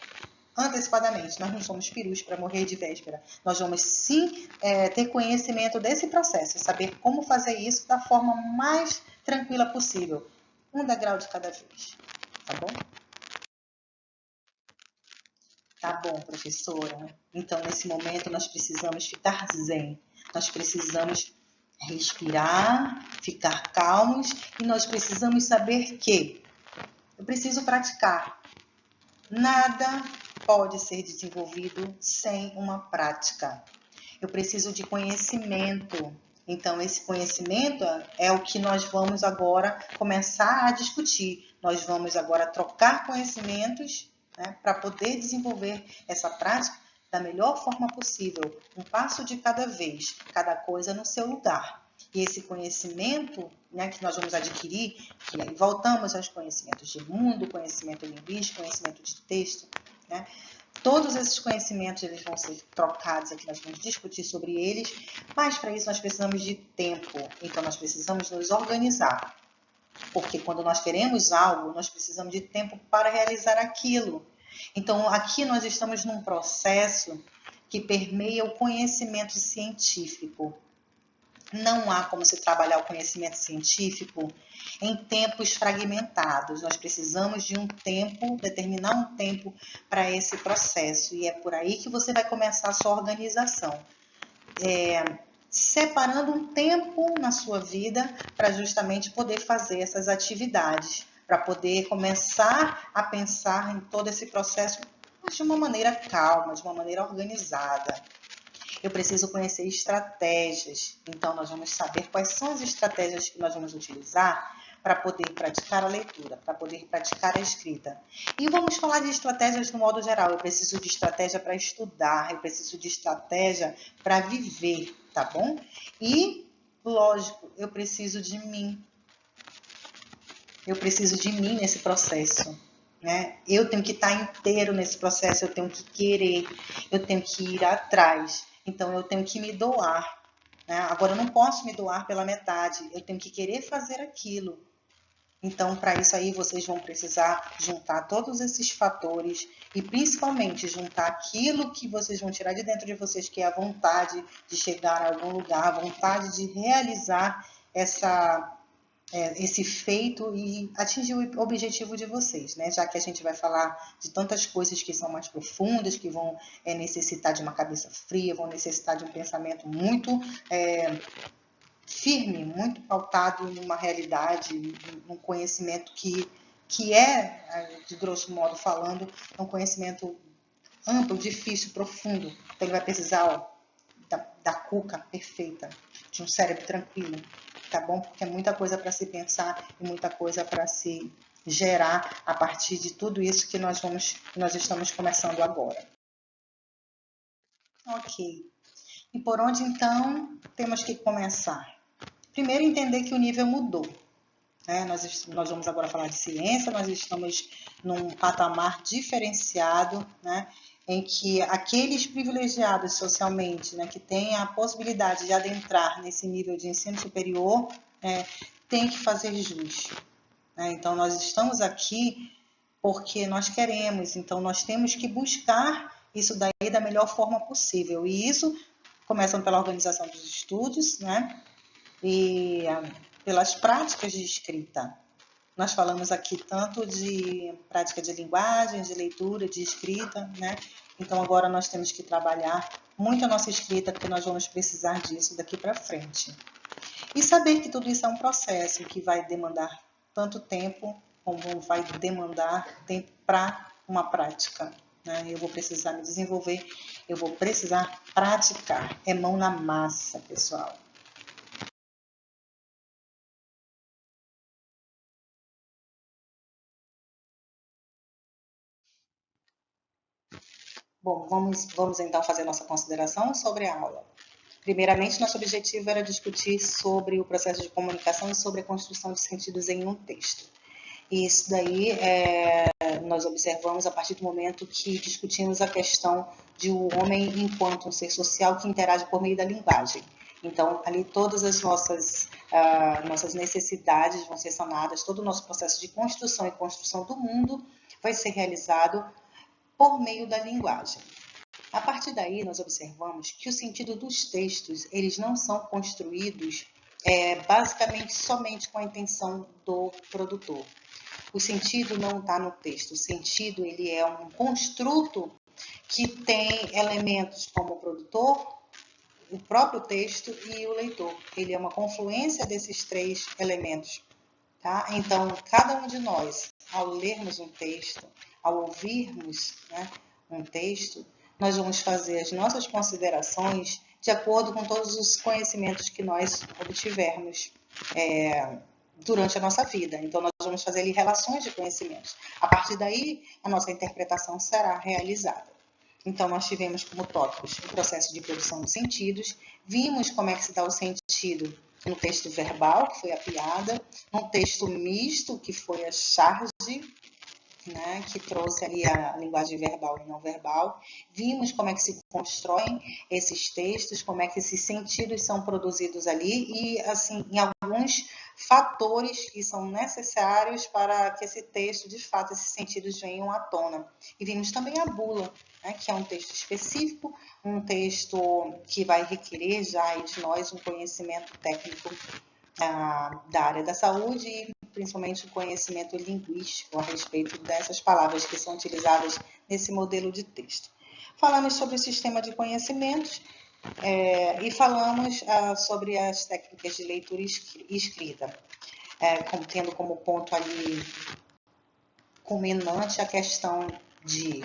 [SPEAKER 1] antecipadamente. Nós não somos perus para morrer de véspera. Nós vamos sim ter conhecimento desse processo, saber como fazer isso da forma mais tranquila possível. Um degrau de cada vez. Tá bom? Tá bom, professora. Então, nesse momento, nós precisamos ficar zen. Nós precisamos respirar, ficar calmos e nós precisamos saber que eu preciso praticar. Nada pode ser desenvolvido sem uma prática. Eu preciso de conhecimento. Então, esse conhecimento é o que nós vamos agora começar a discutir. Nós vamos agora trocar conhecimentos, né, para poder desenvolver essa prática da melhor forma possível, um passo de cada vez, cada coisa no seu lugar. E esse conhecimento, né, que nós vamos adquirir, que aí voltamos aos conhecimentos de mundo, conhecimento linguístico, conhecimento de texto, né? Todos esses conhecimentos eles vão ser trocados aqui, nós vamos discutir sobre eles, mas para isso nós precisamos de tempo, então nós precisamos nos organizar, porque quando nós queremos algo, nós precisamos de tempo para realizar aquilo. Então aqui nós estamos num processo que permeia o conhecimento científico. Não há como se trabalhar o conhecimento científico em tempos fragmentados. Nós precisamos de um tempo, determinar um tempo para esse processo. E é por aí que você vai começar a sua organização. Separando um tempo na sua vida para justamente poder fazer essas atividades, para poder começar a pensar em todo esse processo mas de uma maneira calma, de uma maneira organizada. Eu preciso conhecer estratégias. Então, nós vamos saber quais são as estratégias que nós vamos utilizar para poder praticar a leitura, para poder praticar a escrita. E vamos falar de estratégias no modo geral. Eu preciso de estratégia para estudar, eu preciso de estratégia para viver, tá bom? E, lógico, eu preciso de mim. Eu preciso de mim nesse processo. Né? Eu tenho que estar inteiro nesse processo, eu tenho que querer, eu tenho que ir atrás. Então, eu tenho que me doar. Né? Agora, eu não posso me doar pela metade. Eu tenho que querer fazer aquilo. Então, para isso aí, vocês vão precisar juntar todos esses fatores e, principalmente, juntar aquilo que vocês vão tirar de dentro de vocês, que é a vontade de chegar a algum lugar, a vontade de realizar esse feito e atingir o objetivo de vocês, né? Já que a gente vai falar de tantas coisas que são mais profundas, que vão necessitar de uma cabeça fria, vão necessitar de um pensamento muito firme, muito pautado numa realidade, num conhecimento que de grosso modo falando, um conhecimento amplo, difícil, profundo. Então ele vai precisar da cuca perfeita, de um cérebro tranquilo, tá bom? Porque é muita coisa para se pensar e muita coisa para se gerar a partir de tudo isso que nós estamos começando agora. Ok. E por onde, então, temos que começar? Primeiro, entender que o nível mudou. Né? Nós vamos agora falar de ciência, nós estamos num patamar diferenciado, né? Em que aqueles privilegiados socialmente, né, que têm a possibilidade de adentrar nesse nível de ensino superior, têm que fazer jus. Né? Então, nós estamos aqui porque nós queremos, então nós temos que buscar isso daí da melhor forma possível. E isso começando pela organização dos estudos, né? E pelas práticas de escrita. Nós falamos aqui tanto de prática de linguagem, de leitura, de escrita, né? Então agora nós temos que trabalhar muito a nossa escrita, porque nós vamos precisar disso daqui para frente. E saber que tudo isso é um processo que vai demandar tanto tempo, como vai demandar tempo para uma prática, né? Eu vou precisar me desenvolver, eu vou precisar praticar. É mão na massa, pessoal. Bom, vamos então fazer nossa consideração sobre a aula. Primeiramente, nosso objetivo era discutir sobre o processo de comunicação e sobre a construção de sentidos em um texto. E isso daí nós observamos a partir do momento que discutimos a questão de o homem enquanto um ser social que interage por meio da linguagem. Então, ali todas as nossas necessidades vão ser sanadas, todo o nosso processo de construção e construção do mundo vai ser realizado por meio da linguagem. A partir daí, nós observamos que o sentido dos textos, eles não são construídos basicamente somente com a intenção do produtor. O sentido não está no texto, o sentido ele é um construto que tem elementos como o produtor, o próprio texto e o leitor. Ele é uma confluência desses três elementos. Tá? Então, cada um de nós, ao lermos um texto, ao ouvirmos, né, um texto, nós vamos fazer as nossas considerações de acordo com todos os conhecimentos que nós obtivermos durante a nossa vida. Então, nós vamos fazer ali relações de conhecimentos. A partir daí, a nossa interpretação será realizada. Então, nós tivemos como tópicos o processo de produção de sentidos, vimos como é que se dá o sentido no texto verbal, que foi a piada, no texto misto, que foi a charge, né, que trouxe ali a linguagem verbal e não verbal. Vimos como é que se constroem esses textos, como é que esses sentidos são produzidos ali e, assim, em alguns fatores que são necessários para que esse texto, de fato, esses sentidos venham à tona. E vimos também a bula, né, que é um texto específico, um texto que vai requerer já de nós um conhecimento técnico da área da saúde e principalmente o conhecimento linguístico a respeito dessas palavras que são utilizadas nesse modelo de texto. Falamos sobre o sistema de conhecimentos e falamos sobre as técnicas de leitura e escrita, tendo como ponto ali culminante a questão de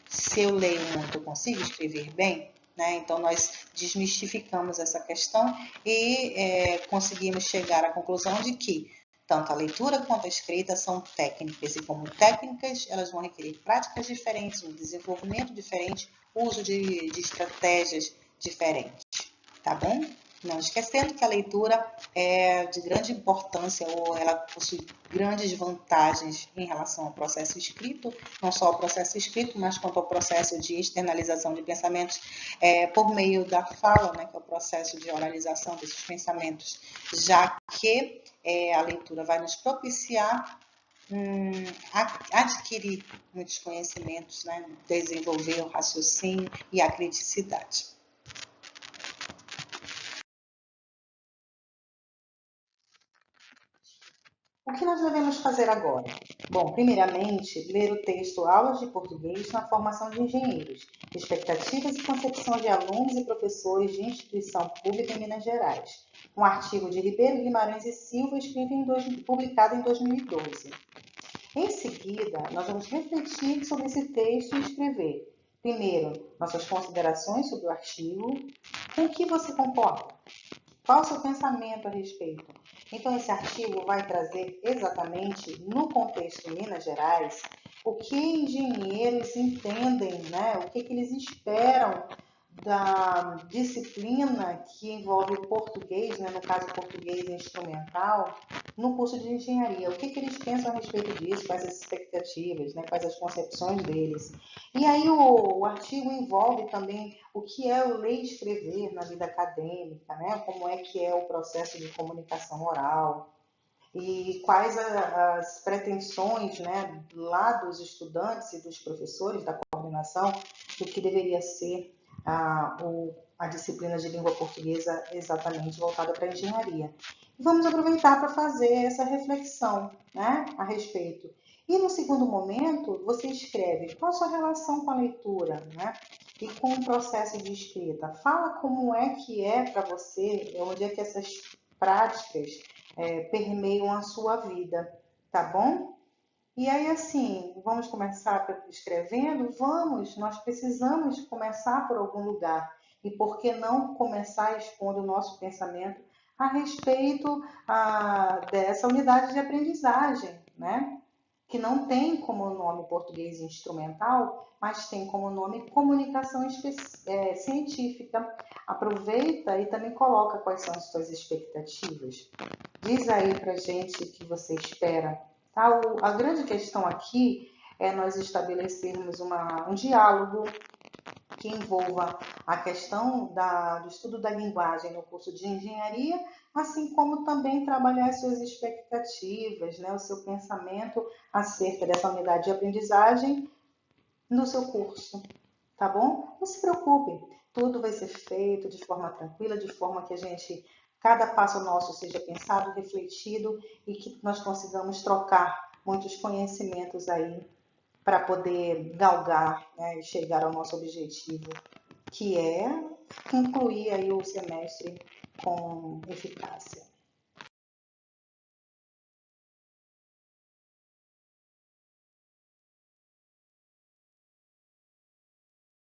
[SPEAKER 1] se eu leio muito, eu consigo escrever bem? Né? Então, nós desmistificamos essa questão e conseguimos chegar à conclusão de que tanto a leitura quanto a escrita são técnicas, e como técnicas, elas vão requerer práticas diferentes, um desenvolvimento diferente, uso de estratégias diferentes, tá bom? Não esquecendo que a leitura é de grande importância, ou ela possui grandes vantagens em relação ao processo escrito, não só ao processo escrito, mas quanto ao processo de externalização de pensamentos por meio da fala, né, que é o processo de oralização desses pensamentos, já que a leitura vai nos propiciar adquirir muitos conhecimentos, né, desenvolver o raciocínio e a criticidade. O que nós devemos fazer agora? Bom, primeiramente, ler o texto Aulas de Português na Formação de Engenheiros, Expectativas e Concepção de Alunos e Professores de Instituição Pública em Minas Gerais, um artigo de Ribeiro Guimarães e Silva, publicado em 2012. Em seguida, nós vamos refletir sobre esse texto e escrever, primeiro, nossas considerações sobre o artigo, com o que você concorda? Qual o seu pensamento a respeito? Então, esse artigo vai trazer exatamente, no contexto Minas Gerais, o que engenheiros entendem, né? O que eles esperam da disciplina que envolve o português, né? No caso, o português instrumental, no curso de engenharia. O que eles pensam a respeito disso, quais as expectativas, né? Quais as concepções deles. E aí o artigo envolve também o que é o ler e escrever na vida acadêmica, né? Como é que é o processo de comunicação oral e quais as pretensões, né, lá dos estudantes e dos professores da coordenação do que deveria ser a disciplina de língua portuguesa exatamente voltada para a engenharia. Vamos aproveitar para fazer essa reflexão, né, a respeito. E no segundo momento, você escreve qual a sua relação com a leitura, né, e com o processo de escrita. Fala como é que é para você, onde é que essas práticas permeiam a sua vida, tá bom? E aí, assim, vamos começar escrevendo? Vamos, nós precisamos começar por algum lugar. E por que não começar expondo o nosso pensamento a respeito dessa unidade de aprendizagem, né? Que não tem como nome português instrumental, mas tem como nome comunicação científica. Aproveita e também coloca quais são as suas expectativas. Diz aí pra gente o que você espera. Tá? A grande questão aqui é nós estabelecermos um diálogo que envolva a questão do estudo da linguagem no curso de engenharia, assim como também trabalhar as suas expectativas, né, o seu pensamento acerca dessa unidade de aprendizagem no seu curso, tá bom? Não se preocupe, tudo vai ser feito de forma tranquila, de forma que cada passo nosso seja pensado, refletido e que nós consigamos trocar muitos conhecimentos aí para poder galgar, né, e chegar ao nosso objetivo, que é concluir aí o semestre com eficácia.